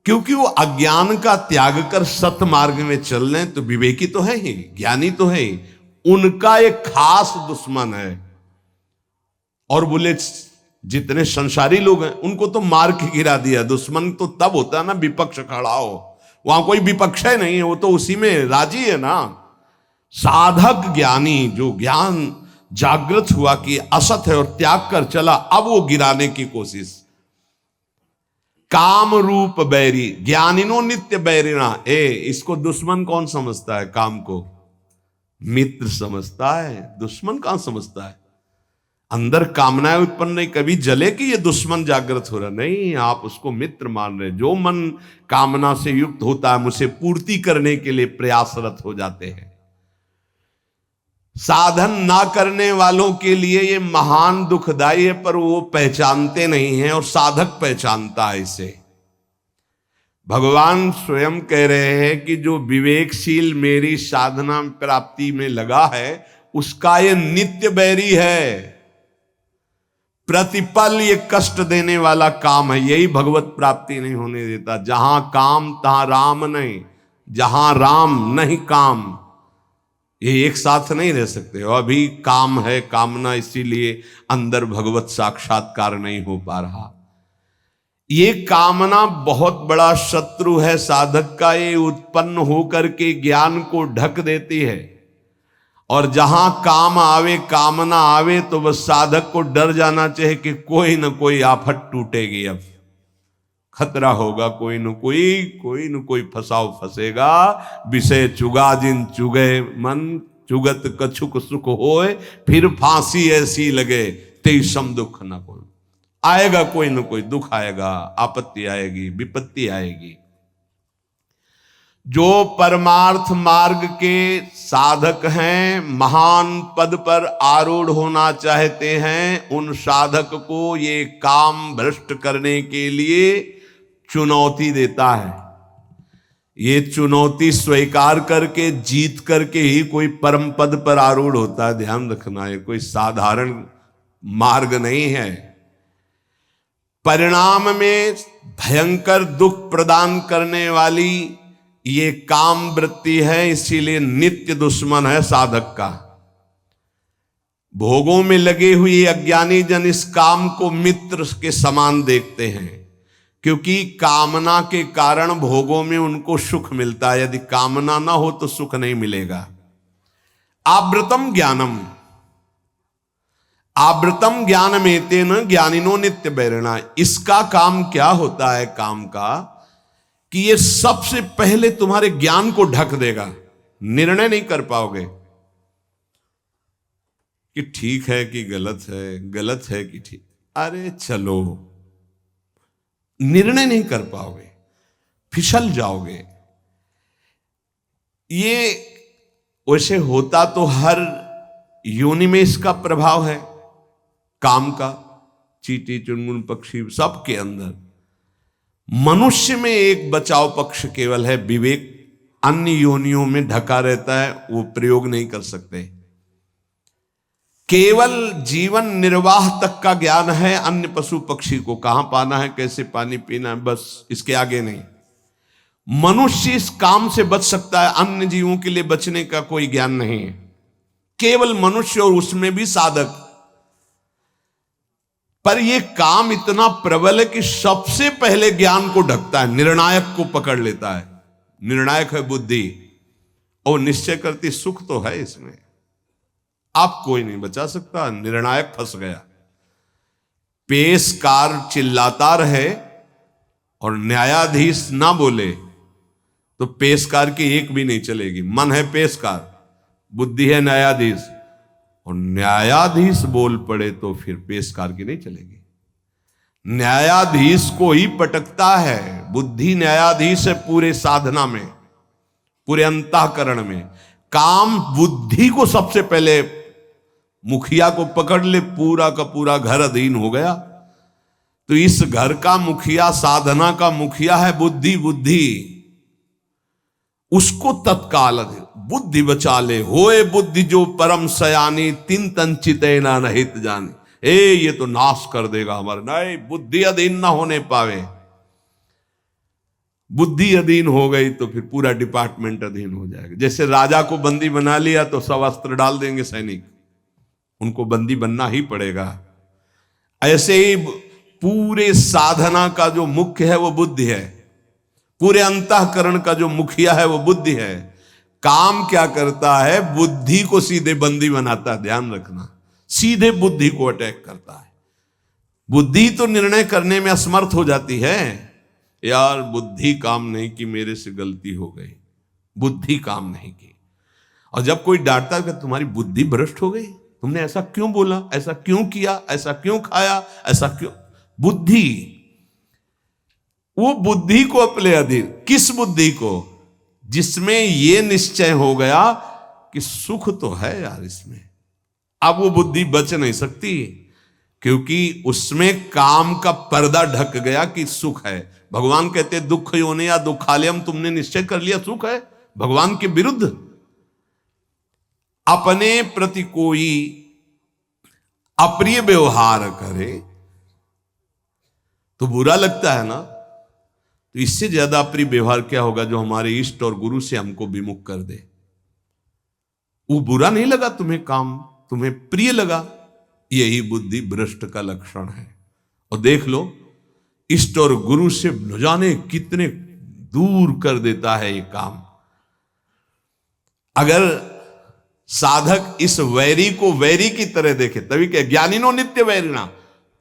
क्योंकि वो अज्ञान का त्याग कर सत मार्ग में चल रहे हैं, तो विवेकी तो है ही, ज्ञानी तो है ही। उनका एक खास दुश्मन है। और बोले जितने संसारी लोग हैं उनको तो मार के गिरा दिया। दुश्मन तो तब होता है ना विपक्ष खड़ा हो, वहां कोई विपक्ष है नहीं है, वो तो उसी में राजी है ना। साधक ज्ञानी, जो ज्ञान जागृत हुआ कि असत है और त्याग कर चला, अब वो गिराने की कोशिश। काम रूप बैरी, ज्ञानिनो नित्य बैरिणा। इसको दुश्मन कौन समझता है? काम को मित्र समझता है, दुश्मन कहां समझता है? अंदर कामनाएं उत्पन्न नहीं, कभी जले कि ये दुश्मन जागृत हो रहा, नहीं, आप उसको मित्र मान रहे। जो मन कामना से युक्त होता है, उसे पूर्ति करने के लिए प्रयासरत हो जाते हैं। साधन ना करने वालों के लिए ये महान दुखदाई है, पर वो पहचानते नहीं हैं और साधक पहचानता है इसे। भगवान स्वयं कह रहे हैं कि जो विवेकशील मेरी साधना प्राप्ति में लगा है, उसका ये नित्य बैरी है। प्रतिपल ये कष्ट देने वाला काम है, यही भगवत प्राप्ति नहीं होने देता। जहां काम तहां राम नहीं, जहां राम नहीं काम, ये एक साथ नहीं रह सकते। अभी काम है, कामना, इसीलिए अंदर भगवत साक्षात्कार नहीं हो पा रहा। ये कामना बहुत बड़ा शत्रु है साधक का। ये उत्पन्न होकर के ज्ञान को ढक देती है, और जहां काम आवे, कामना आवे, तो बस साधक को डर जाना चाहिए कि कोई न कोई आफत टूटेगी, अब खतरा होगा, कोई न कोई फसाव फंसेगा। विषय चुगा जिन चुगे मन, चुगत कछुक सुख होए, फिर फांसी ऐसी लगे ते सम दुख न कोई। आएगा कोई न कोई दुख आएगा, आपत्ति आएगी, विपत्ति आएगी। जो परमार्थ मार्ग के साधक हैं, महान पद पर आरूढ़ होना चाहते हैं, उन साधक को ये काम भ्रष्ट करने के लिए चुनौती देता है। ये चुनौती स्वीकार करके, जीत करके ही कोई परम पद पर आरूढ़ होता है। ध्यान रखना, है कोई साधारण मार्ग नहीं है। परिणाम में भयंकर दुख प्रदान करने वाली ये काम वृत्ति है, इसीलिए नित्य दुश्मन है साधक का। भोगों में लगे हुए अज्ञानी जन इस काम को मित्र के समान देखते हैं, क्योंकि कामना के कारण भोगों में उनको सुख मिलता है। यदि कामना ना हो तो सुख नहीं मिलेगा। आवृतम ज्ञानम, आवृतम ज्ञान में तेन ज्ञानिनो नित्य बैरणा। इसका काम क्या होता है, काम का कि ये सबसे पहले तुम्हारे ज्ञान को ढक देगा। निर्णय नहीं कर पाओगे कि ठीक है कि गलत है, गलत है कि ठीक, अरे चलो, निर्णय नहीं कर पाओगे, फिसल जाओगे। ये वैसे होता तो हर योनि में इसका प्रभाव है, काम का, चींटी चुनमुन पक्षी सबके अंदर। मनुष्य में एक बचाव पक्ष केवल है, विवेक अन्य योनियों में ढका रहता है, वो प्रयोग नहीं कर सकते। केवल जीवन निर्वाह तक का ज्ञान है, अन्य पशु पक्षी को कहां पाना है, कैसे पानी पीना है, बस इसके आगे नहीं। मनुष्य इस काम से बच सकता है, अन्य जीवों के लिए बचने का कोई ज्ञान नहीं है, केवल मनुष्य, और उसमें भी साधक। पर यह काम इतना प्रबल है कि सबसे पहले ज्ञान को ढकता है, निर्णायक को पकड़ लेता है। निर्णायक है बुद्धि, और निश्चय करती सुख तो है इसमें, आप कोई नहीं बचा सकता। निर्णायक फंस गया, पेशकार चिल्लाता रहे और न्यायाधीश ना बोले तो पेशकार की एक भी नहीं चलेगी। मन है पेशकार, बुद्धि है न्यायाधीश, और न्यायाधीश बोल पड़े तो फिर पेशकार की नहीं चलेगी। न्यायाधीश को ही पटकता है, बुद्धि न्यायाधीश है पूरे साधना में, पूरे अंतःकरण में। काम बुद्धि को सबसे पहले, मुखिया को पकड़ ले, पूरा का पूरा घर अधीन हो गया। तो इस घर का मुखिया, साधना का मुखिया है बुद्धि। बुद्धि उसको तत्काल बुद्धि बचा ले। होए बुद्धि जो परम सयानी, तिन तन चिते ना नहित जाने। ये तो नाश कर देगा हमारे, नहीं, बुद्धि अधीन ना होने पावे। बुद्धि अधीन हो गई तो फिर पूरा डिपार्टमेंट अधीन हो जाएगा। जैसे राजा को बंदी बना लिया तो सब अस्त्र डाल देंगे सैनिक, उनको बंदी बनना ही पड़ेगा। ऐसे ही पूरे साधना का जो मुख्य है वो बुद्धि है, पूरे अंतःकरण का जो मुखिया है वो बुद्धि है। काम क्या करता है, बुद्धि को सीधे बंदी बनाता है, ध्यान रखना, सीधे बुद्धि को अटैक करता है। बुद्धि तो निर्णय करने में असमर्थ हो जाती है, यार बुद्धि काम नहीं की, मेरे से गलती हो गई, बुद्धि काम नहीं की। और जब कोई डांटता है कि तुम्हारी बुद्धि भ्रष्ट हो गई, तुमने ऐसा क्यों बोला, ऐसा क्यों किया, ऐसा क्यों खाया, ऐसा क्यों, बुद्धि, वो बुद्धि को अपने अधीन। किस बुद्धि को? जिसमें ये निश्चय हो गया कि सुख तो है यार इसमें। अब वो बुद्धि बच नहीं सकती, क्योंकि उसमें काम का पर्दा ढक गया कि सुख है। भगवान कहते दुख योनि या दुखालयम, तुमने निश्चय कर लिया सुख है, भगवान के विरुद्ध। अपने प्रति कोई अप्रिय व्यवहार करे तो बुरा लगता है ना, तो इससे ज्यादा अप्रिय व्यवहार क्या होगा जो हमारे इष्ट और गुरु से हमको विमुख कर दे। वो बुरा नहीं लगा तुम्हें, काम तुम्हें प्रिय लगा, यही बुद्धि भ्रष्ट का लक्षण है। और देख लो, इष्ट और गुरु से न जाने कितने दूर कर देता है ये काम। अगर साधक इस वैरी को वैरी की तरह देखे, तभी क्या ज्ञानिनो नित्य वैरिणा,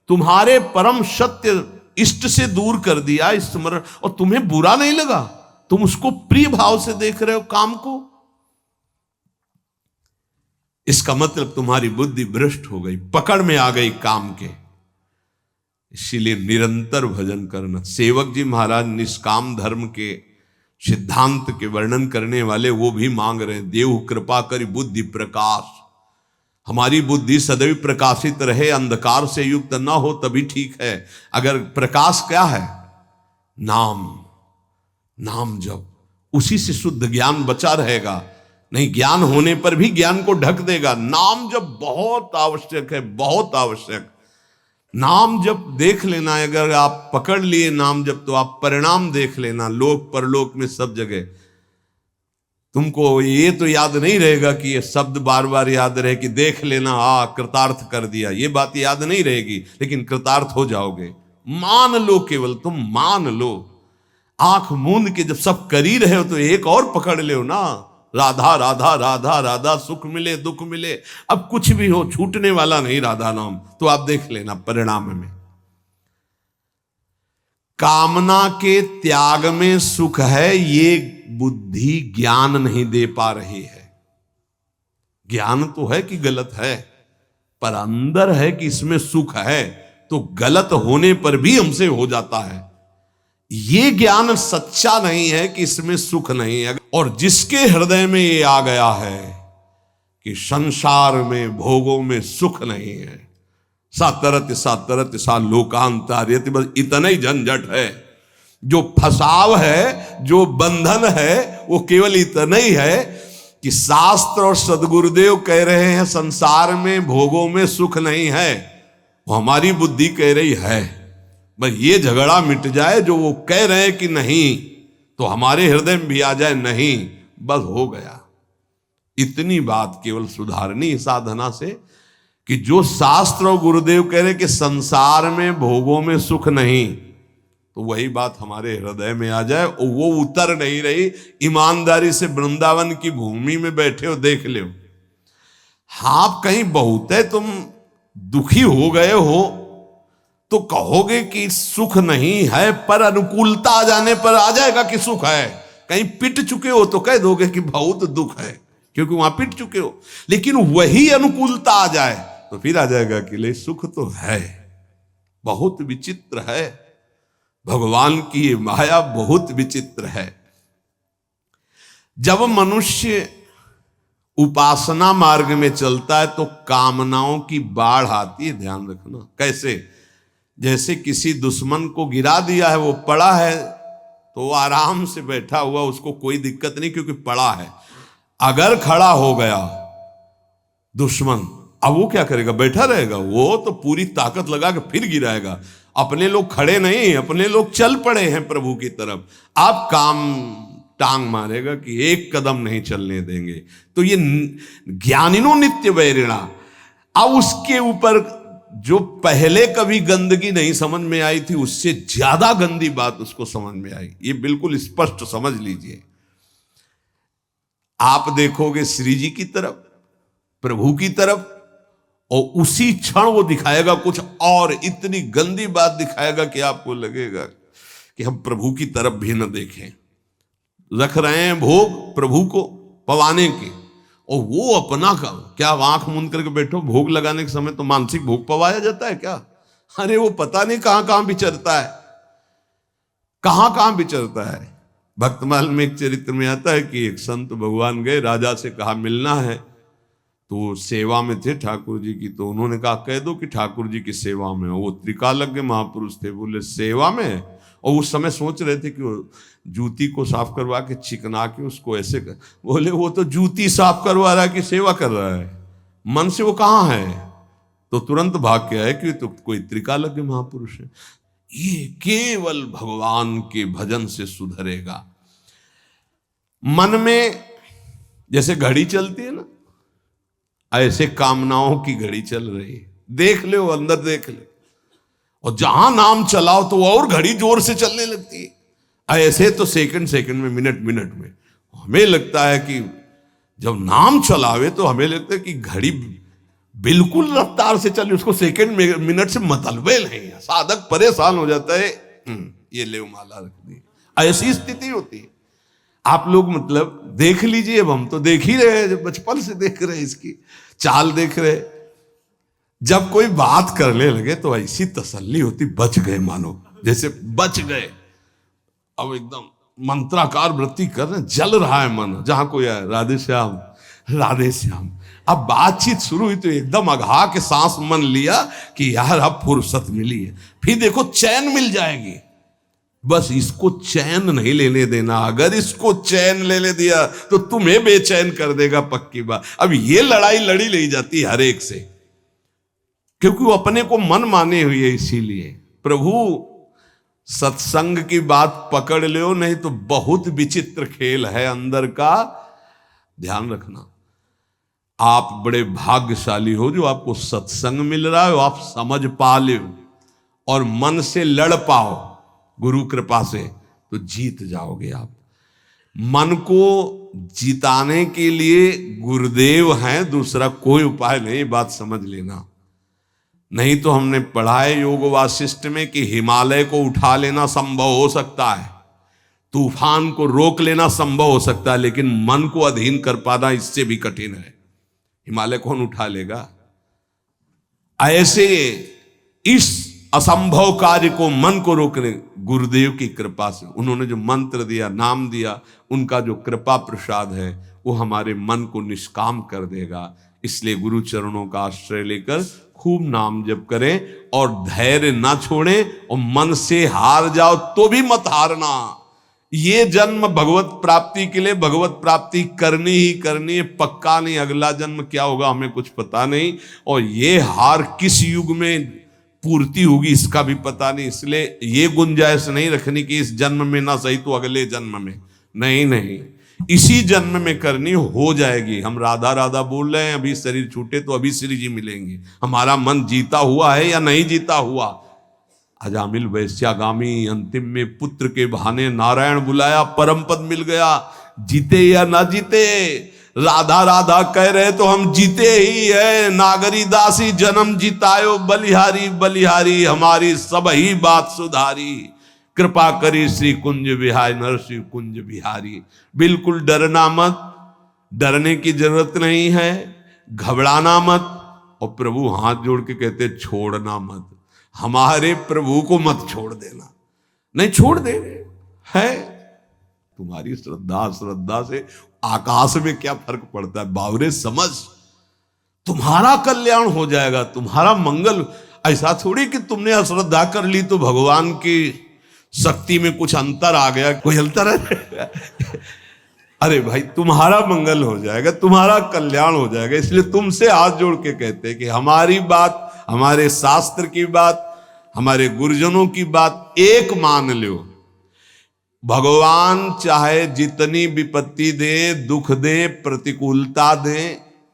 तुम्हारे परम सत्य इष्ट से दूर कर दिया स्मरण, और तुम्हें बुरा नहीं लगा, तुम उसको प्रिय भाव से देख रहे हो काम को, इसका मतलब तुम्हारी बुद्धि भ्रष्ट हो गई, पकड़ में आ गई काम के। इसीलिए निरंतर भजन करना। सेवक जी महाराज निष्काम धर्म के सिद्धांत के वर्णन करने वाले वो भी मांग रहे हैं, देव कृपा करी बुद्धि प्रकाश, हमारी बुद्धि सदैव प्रकाशित रहे, अंधकार से युक्त ना हो तभी ठीक है। अगर प्रकाश क्या है, नाम, नाम जप, उसी से शुद्ध ज्ञान बचा रहेगा। नहीं, ज्ञान होने पर भी ज्ञान को ढक देगा। नाम जप बहुत आवश्यक है, बहुत आवश्यक। नाम जप देख लेना, अगर आप पकड़ लिए नाम जप तो आप परिणाम देख लेना, लोक परलोक में सब जगह। तुमको ये तो याद नहीं रहेगा कि ये शब्द बार बार याद रहे कि देख लेना, कृतार्थ कर दिया, ये बात याद नहीं रहेगी, लेकिन कृतार्थ हो जाओगे। मान लो, केवल तुम मान लो। आंख मूंद के जब सब कर ही रहे हो तो एक और पकड़ लो ना, राधा राधा राधा राधा, सुख मिले दुख मिले, अब कुछ भी हो छूटने वाला नहीं राधा नाम। तो आप देख लेना परिणाम में कामना के त्याग में सुख है, ये बुद्धि ज्ञान नहीं दे पा रही है। ज्ञान तो है कि गलत है, पर अंदर है कि इसमें सुख है, तो गलत होने पर भी हमसे हो जाता है। ये ज्ञान सच्चा नहीं है कि इसमें सुख नहीं है। और जिसके हृदय में ये आ गया है कि संसार में भोगों में सुख नहीं है, सातरत सा लोकांतार्यति, बस इतना ही झंझट है। जो फसाव है, जो बंधन है, वो केवल इतना ही है कि शास्त्र और सदगुरुदेव कह रहे हैं संसार में भोगों में सुख नहीं है, वो हमारी बुद्धि कह रही है। बस ये झगड़ा मिट जाए, जो वो कह रहे हैं कि नहीं, तो हमारे हृदय में भी आ जाए नहीं, बस हो गया। इतनी बात केवल सुधारनी है साधना से कि जो शास्त्र और गुरुदेव कह रहे कि संसार में भोगों में सुख नहीं, तो वही बात हमारे हृदय में आ जाए। और वो उतर नहीं रही। ईमानदारी से वृंदावन की भूमि में बैठे हो, देख लो। हाँ, कहीं बहुत है तुम दुखी हो गए हो तो कहोगे कि सुख नहीं है, पर अनुकूलता आ जाने पर आ जाएगा कि सुख है। कहीं पिट चुके हो तो कह दोगे कि बहुत दुख है, क्योंकि वहां पिट चुके हो। लेकिन वही अनुकूलता आ जाए तो फिर आ जाएगा कि ले सुख तो है। बहुत विचित्र है भगवान की ये माया, बहुत विचित्र है। जब मनुष्य उपासना मार्ग में चलता है तो कामनाओं की बाढ़ आती है। ध्यान रखना। कैसे? जैसे किसी दुश्मन को गिरा दिया है, वो पड़ा है तो वो आराम से बैठा हुआ, उसको कोई दिक्कत नहीं क्योंकि पड़ा है। अगर खड़ा हो गया दुश्मन, अब वो क्या करेगा? बैठा रहेगा? वो तो पूरी ताकत लगा के फिर गिराएगा। अपने लोग खड़े नहीं, अपने लोग चल पड़े हैं प्रभु की तरफ। आप काम टांग मारेगा कि एक कदम नहीं चलने देंगे। तो ये ज्ञानिनो नित्य वैरिणा। अब उसके ऊपर जो पहले कभी गंदगी नहीं समझ में आई थी, उससे ज्यादा गंदी बात उसको समझ में आई। ये बिल्कुल स्पष्ट समझ लीजिए। आप देखोगे श्री जी की तरफ, प्रभु की तरफ, और उसी क्षण वो दिखाएगा कुछ और, इतनी गंदी बात दिखाएगा कि आपको लगेगा कि हम प्रभु की तरफ भी न देखें। रख रहे हैं भोग प्रभु को पवाने के, और वो अपना का क्या आंख मूंद करके बैठो। भोग लगाने के समय तो मानसिक भोग पवाया जाता है क्या? अरे वो पता नहीं कहां कहां विचरता है, कहां कहां विचरता है। भक्तमाल में एक चरित्र में आता है कि एक संत भगवान गए, राजा से कहा मिलना है, तो सेवा में थे ठाकुर जी की। तो उन्होंने कहा कह दो कि ठाकुर जी की सेवा में हो। वो त्रिकालज्ञ महापुरुष थे, बोले सेवा में? और उस समय सोच रहे थे कि वो जूती को साफ करवा के चिकना के उसको ऐसे कर। बोले वो तो जूती साफ करवा रहा है कि सेवा कर रहा है, मन से वो कहाँ है? तो तुरंत भाग के आए कि तो कोई त्रिकालज्ञ महापुरुष है। ये केवल भगवान के भजन से सुधरेगा। मन में जैसे घड़ी चलती है ना, ऐसे कामनाओं की घड़ी चल रही है। देख ले, वो अंदर देख ले, और जहां नाम चलाओ तो और घड़ी जोर से चलने लगती है। ऐसे तो सेकंड सेकंड में, मिनट मिनट में। हमें लगता है कि जब नाम चलावे तो हमें लगता है कि घड़ी बिल्कुल रफ्तार से चले, उसको सेकंड मिनट से मतलब नहीं है। साधक परेशान हो जाता है, ये ले माला रख दी। ऐसी स्थिति होती है। आप लोग मतलब देख लीजिए, अब हम तो देख ही रहे हैं, बचपन से देख रहे हैं, इसकी चाल देख रहे। जब कोई बात करने लगे तो ऐसी तसल्ली होती, बच गए, मानो जैसे बच गए। अब एकदम मंत्राकार वृत्ति कर रहे, जल रहा है मन। जहां कोई आए, राधे श्याम राधे श्याम। अब बातचीत शुरू हुई तो एकदम अघा के सांस मन लिया कि यार अब फुर्सत मिली है। फिर देखो चैन मिल जाएगी। बस इसको चैन नहीं लेने देना। अगर इसको चैन लेने दिया तो तुम्हें बेचैन कर देगा, पक्की बात। अब ये लड़ाई लड़ी ले जाती है हर एक से, क्योंकि वो अपने को मन माने हुई है। इसीलिए प्रभु सत्संग की बात पकड़ लो, नहीं तो बहुत विचित्र खेल है अंदर का। ध्यान रखना। आप बड़े भाग्यशाली हो जो आपको सत्संग मिल रहा है, आप समझ पा लो और मन से लड़ पाओ गुरु कृपा से, तो जीत जाओगे आप। मन को जिताने के लिए गुरुदेव हैं, दूसरा कोई उपाय नहीं, बात समझ लेना। नहीं तो हमने पढ़ा है योग वासिष्ठ में कि हिमालय को उठा लेना संभव हो सकता है, तूफान को रोक लेना संभव हो सकता है, लेकिन मन को अधीन कर पाना इससे भी कठिन है। हिमालय कौन उठा लेगा? ऐसे इस असंभव कार्य को, मन को रोकने, गुरुदेव की कृपा से, उन्होंने जो मंत्र दिया, नाम दिया, उनका जो कृपा प्रसाद है वो हमारे मन को निष्काम कर देगा। इसलिए गुरु चरणों का आश्रय लेकर खूब नाम जप करें और धैर्य ना छोड़ें, और मन से हार जाओ तो भी मत हारना। ये जन्म भगवत प्राप्ति के लिए भगवत प्राप्ति करनी ही करनी है, पक्का नहीं अगला जन्म क्या होगा हमें कुछ पता नहीं, और ये हार किस युग में पूर्ति होगी इसका भी पता नहीं। इसलिए ये गुंजाइश नहीं रखनी कि इस जन्म में ना सही तो अगले जन्म में, नहीं नहीं, इसी जन्म में करनी हो जाएगी। हम राधा राधा बोल रहे हैं, अभी शरीर छूटे तो अभी श्री जी मिलेंगे। हमारा मन जीता हुआ है या नहीं जीता हुआ? अजामिल वैश्यागामी, अंतिम में पुत्र के बहाने नारायण बुलाया, परम पद मिल गया। जीते या ना जीते, राधा राधा कह रहे तो हम जीते ही है। नागरी दासी जन्म जितायो, बलिहारी बलिहारी हमारी सब ही बात सुधारी। कृपा करी श्री कुंज बिहारी, नरसिंह कुंज बिहारी। बिल्कुल डरना मत, डरने की जरूरत नहीं है, घबराना मत। और प्रभु हाथ जोड़ के कहते छोड़ना मत, हमारे प्रभु को मत छोड़ देना। नहीं छोड़ दे है, तुम्हारी श्रद्धा, श्रद्धा से आकाश में क्या फर्क पड़ता है बावरे, समझ, तुम्हारा कल्याण हो जाएगा, तुम्हारा मंगल। ऐसा थोड़ी कि तुमने अश्रद्धा कर ली तो भगवान की शक्ति में कुछ अंतर आ गया, कोई अंतर है? अरे भाई तुम्हारा मंगल हो जाएगा, तुम्हारा कल्याण हो जाएगा। इसलिए तुमसे हाथ जोड़ के कहते हैं कि हमारी बात, हमारे शास्त्र की बात, हमारे गुरुजनों की बात एक मान लो। भगवान चाहे जितनी विपत्ति दे, दुख दे, प्रतिकूलता दे,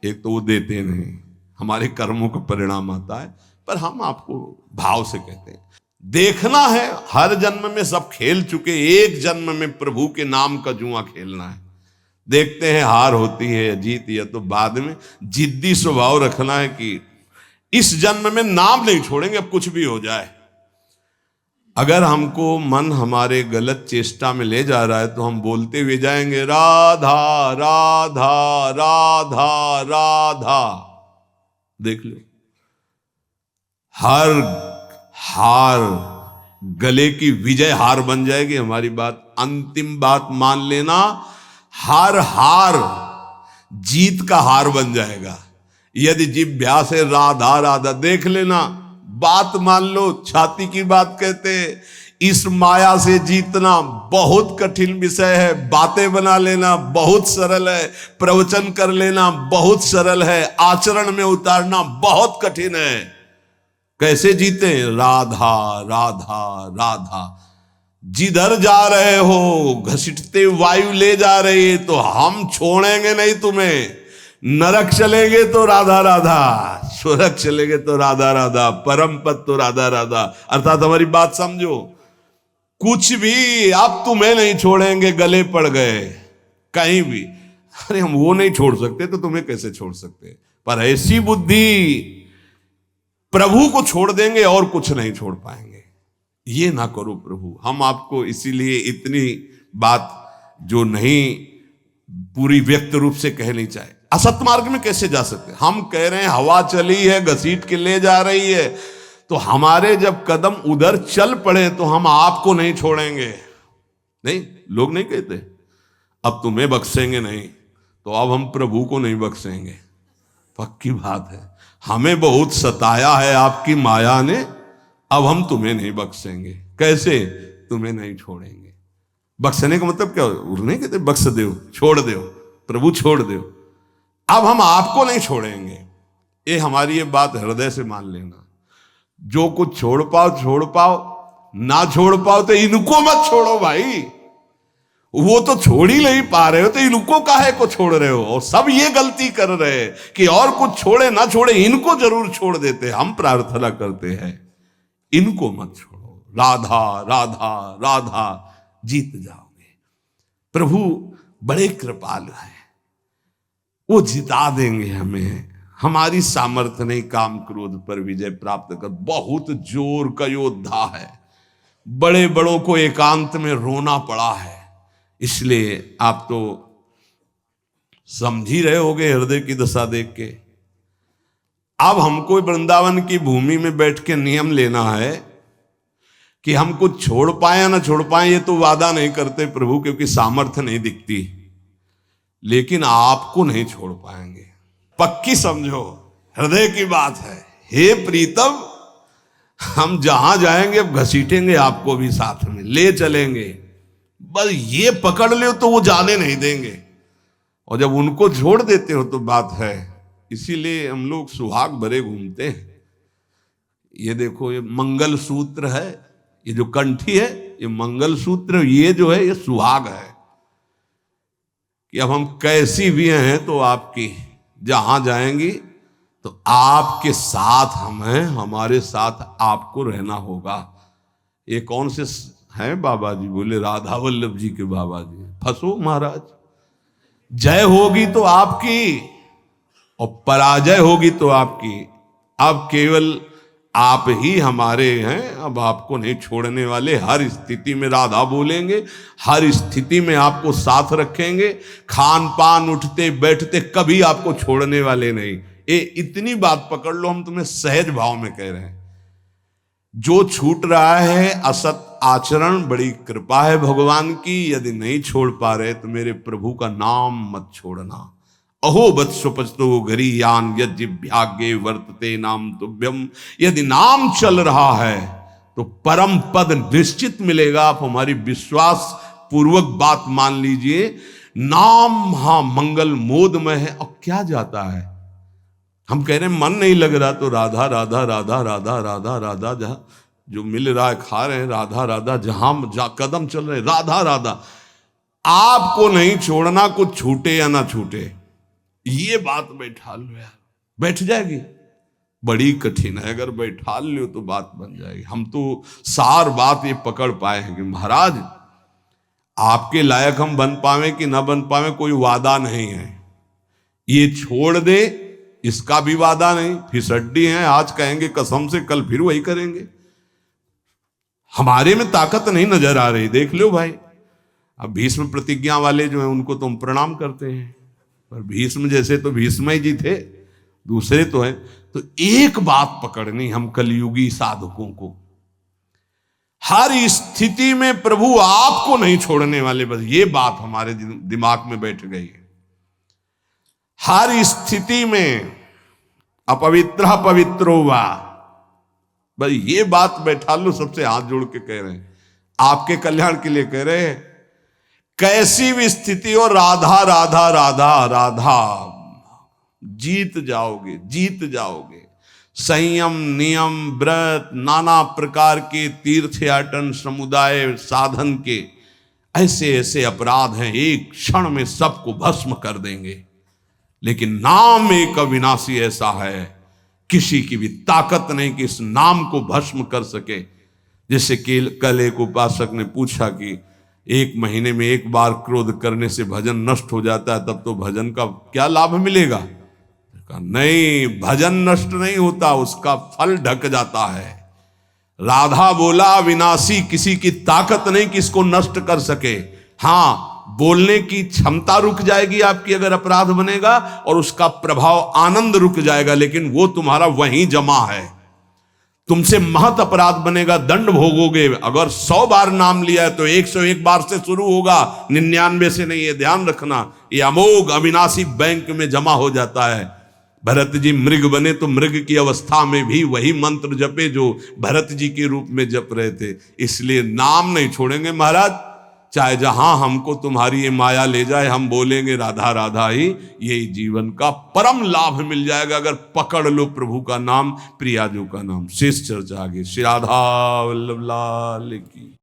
एक तो वो देते नहीं, हमारे कर्मों का परिणाम आता है। पर हम आपको भाव से कहते हैं, देखना है, हर जन्म में सब खेल चुके, एक जन्म में प्रभु के नाम का जुआ खेलना है। देखते हैं हार होती है या जीत, या तो बाद में जिद्दी स्वभाव रखना है कि इस जन्म में नाम नहीं छोड़ेंगे, अब कुछ भी हो जाए। अगर हमको मन हमारे गलत चेष्टा में ले जा रहा है तो हम बोलते हुए जाएंगे राधा राधा राधा राधा। देख लो, हर हार गले की विजय हार बन जाएगी हमारी बात। अंतिम बात मान लेना, हर हार जीत का हार बन जाएगा यदि जिभ्या से राधा राधा। देख लेना, बात मान लो, छाती की बात कहते हैं। इस माया से जीतना बहुत कठिन विषय है, बातें बना लेना बहुत सरल है, प्रवचन कर लेना बहुत सरल है, आचरण में उतारना बहुत कठिन है। कैसे जीते? राधा राधा राधा। जिधर जा रहे हो घसीटते वायु ले जा रही है तो हम छोड़ेंगे नहीं तुम्हें। नरक चलेंगे तो राधा राधा, स्वर्ग चलेंगे तो राधा राधा, परम पद तो राधा राधा। अर्थात हमारी बात समझो, कुछ भी अब तुम्हें नहीं छोड़ेंगे, गले पड़ गए कहीं भी। अरे हम वो नहीं छोड़ सकते तो तुम्हें कैसे छोड़ सकते? पर ऐसी बुद्धि, प्रभु को छोड़ देंगे और कुछ नहीं छोड़ पाएंगे। ये ना करो प्रभु। हम आपको इसीलिए इतनी बात जो नहीं पूरी व्यक्त रूप से कह नहीं चाहे। असत मार्ग में कैसे जा सकते? हम कह रहे हैं हवा चली है, घसीट के ले जा रही है, तो हमारे जब कदम उधर चल पड़े तो हम आपको नहीं छोड़ेंगे। नहीं, लोग नहीं कहते अब तुम्हें बख्शेंगे नहीं, तो अब हम प्रभु को नहीं बख्शेंगे। पक्की बात है, हमें बहुत सताया है आपकी माया ने, अब हम तुम्हें नहीं बख्शेंगे। कैसे? तुम्हें नहीं छोड़ेंगे। बख्शने का मतलब क्या? नहीं कहते बख्श दो, छोड़ दो, प्रभु छोड़ दो। अब हम आपको नहीं छोड़ेंगे। ये हमारी ये बात हृदय से मान लेना। जो कुछ छोड़ पाओ, ना छोड़ पाओ तो इनको मत छोड़ो भाई। वो तो छोड़ ही नहीं पा रहे हो तो इनको काहे को छोड़ रहे हो? और सब ये गलती कर रहे हैं कि और कुछ छोड़े ना छोड़े, इनको जरूर छोड़ देते। हम प्रार्थना करते हैं इनको मत छोड़ो। राधा राधा राधा, जीत जाओगे। प्रभु बड़े कृपालु हैं, वो जिता देंगे हमें। हमारी सामर्थ्य नहीं काम क्रोध पर विजय प्राप्त कर। बहुत जोर का योद्धा है, बड़े बड़ों को एकांत में रोना पड़ा है। इसलिए आप तो समझ ही रहे होगे हृदय की दशा देख के। अब हमको वृंदावन की भूमि में बैठ के नियम लेना है कि हम कुछ छोड़ पाए या ना छोड़ पाए, ये तो वादा नहीं करते प्रभु, क्योंकि सामर्थ्य नहीं दिखती। लेकिन आपको नहीं छोड़ पाएंगे, पक्की समझो, हृदय की बात है। हे प्रीतम, हम जहां जाएंगे अब घसीटेंगे आपको भी साथ में ले चलेंगे। बस ये पकड़ लो तो वो जाने नहीं देंगे, और जब उनको छोड़ देते हो तो बात है। इसीलिए हम लोग सुहाग भरे घूमते हैं। ये देखो, ये मंगल सूत्र है, ये जो कंठी है ये मंगल सूत्र, ये जो है ये सुहाग है कि अब हम कैसी भी हैं तो आपकी, जहां जाएंगी तो आपके साथ हम हैं, हमारे साथ आपको रहना होगा। ये कौन से हैं बाबा जी? बोले राधा वल्लभ जी के बाबा जी। फंसो महाराज, जय होगी तो आपकी और पराजय होगी तो आपकी। अब केवल आप ही हमारे हैं, अब आपको नहीं छोड़ने वाले। हर स्थिति में राधा बोलेंगे, हर स्थिति में आपको साथ रखेंगे। खान पान उठते बैठते कभी आपको छोड़ने वाले नहीं। ये इतनी बात पकड़ लो, हम तुम्हें सहज भाव में कह रहे हैं। जो छूट रहा है असत आचरण, बड़ी कृपा है भगवान की। यदि नहीं छोड़ पा रहे तो मेरे प्रभु का नाम मत छोड़ना। अहो वत्सुपस्तो गरीयान यज्ञाग्ये वर्तते नाम तुभ्यम। यदि नाम चल रहा है तो परम पद निश्चित मिलेगा। आप हमारी विश्वास पूर्वक बात मान लीजिए। नाम महा मंगल मोदमय है। और क्या जाता है, हम कह रहे हैं मन नहीं लग रहा तो राधा राधा राधा राधा राधा राधा, जहां जो मिल रहा है खा रहे हैं, राधा राधा, जहां कदम चल रहे राधा राधा। आपको नहीं छोड़ना, कुछ छूटे या ना छूटे, ये बात बैठा लो यार, बैठ जाएगी। बड़ी कठिन है, अगर बैठा लो तो बात बन जाएगी। हम तो सार बात ये पकड़ पाए हैं कि महाराज आपके लायक हम बन पावे कि ना बन पावे कोई वादा नहीं है। ये छोड़ दे इसका भी वादा नहीं। फिसड्डी हैं, आज कहेंगे कसम से, कल फिर वही करेंगे। हमारे में ताकत नहीं नजर आ रही, देख लो भाई। अब भीष्म प्रतिज्ञा वाले जो हैं उनको तुम प्रणाम करते हैं, पर भीष्म जैसे तो भीष्म ही जी थे, दूसरे तो हैं। तो एक बात पकड़नी हम कलयुगी साधकों को, हर स्थिति में प्रभु आपको नहीं छोड़ने वाले। बस ये बात हमारे दिमाग में बैठ गई है। हर स्थिति में अपवित्र पवित्रो वा, बस ये बात बैठा लो। सबसे हाथ जोड़ के कह रहे हैं, आपके कल्याण के लिए कह रहे हैं। कैसी भी स्थिति हो, राधा राधा राधा राधा, जीत जाओगे, जीत जाओगे। संयम, नियम, व्रत, नाना प्रकार के तीर्थयाटन, समुदाय साधन के ऐसे ऐसे अपराध हैं, एक क्षण में सबको भस्म कर देंगे। लेकिन नाम एक अविनाशी ऐसा है, किसी की भी ताकत नहीं कि इस नाम को भस्म कर सके। जैसे कि कल एक उपासक ने पूछा कि एक महीने में एक बार क्रोध करने से भजन नष्ट हो जाता है, तब तो भजन का क्या लाभ मिलेगा? कहा नहीं, भजन नष्ट नहीं होता, उसका फल ढक जाता है। राधा बोला विनाशी, किसी की ताकत नहीं कि इसको नष्ट कर सके। हाँ, बोलने की क्षमता रुक जाएगी आपकी अगर अपराध बनेगा, और उसका प्रभाव आनंद रुक जाएगा, लेकिन वो तुम्हारा वहीं जमा है। तुमसे महत अपराध बनेगा, दंड भोगोगे। अगर 100 बार नाम लिया है तो 101 बार से शुरू होगा, 99 से नहीं। ये ध्यान रखना, ये अमोघ अविनाशी बैंक में जमा हो जाता है। भरत जी मृग बने तो मृग की अवस्था में भी वही मंत्र जपे जो भरत जी के रूप में जप रहे थे। इसलिए नाम नहीं छोड़ेंगे महाराज, चाहे जहां हमको तुम्हारी ये माया ले जाए, हम बोलेंगे राधा राधा ही। यही जीवन का परम लाभ मिल जाएगा अगर पकड़ लो प्रभु का नाम, प्रियाजू का नाम। शेष चर्चा आगे। श्री राधा वल्लभ लाल की।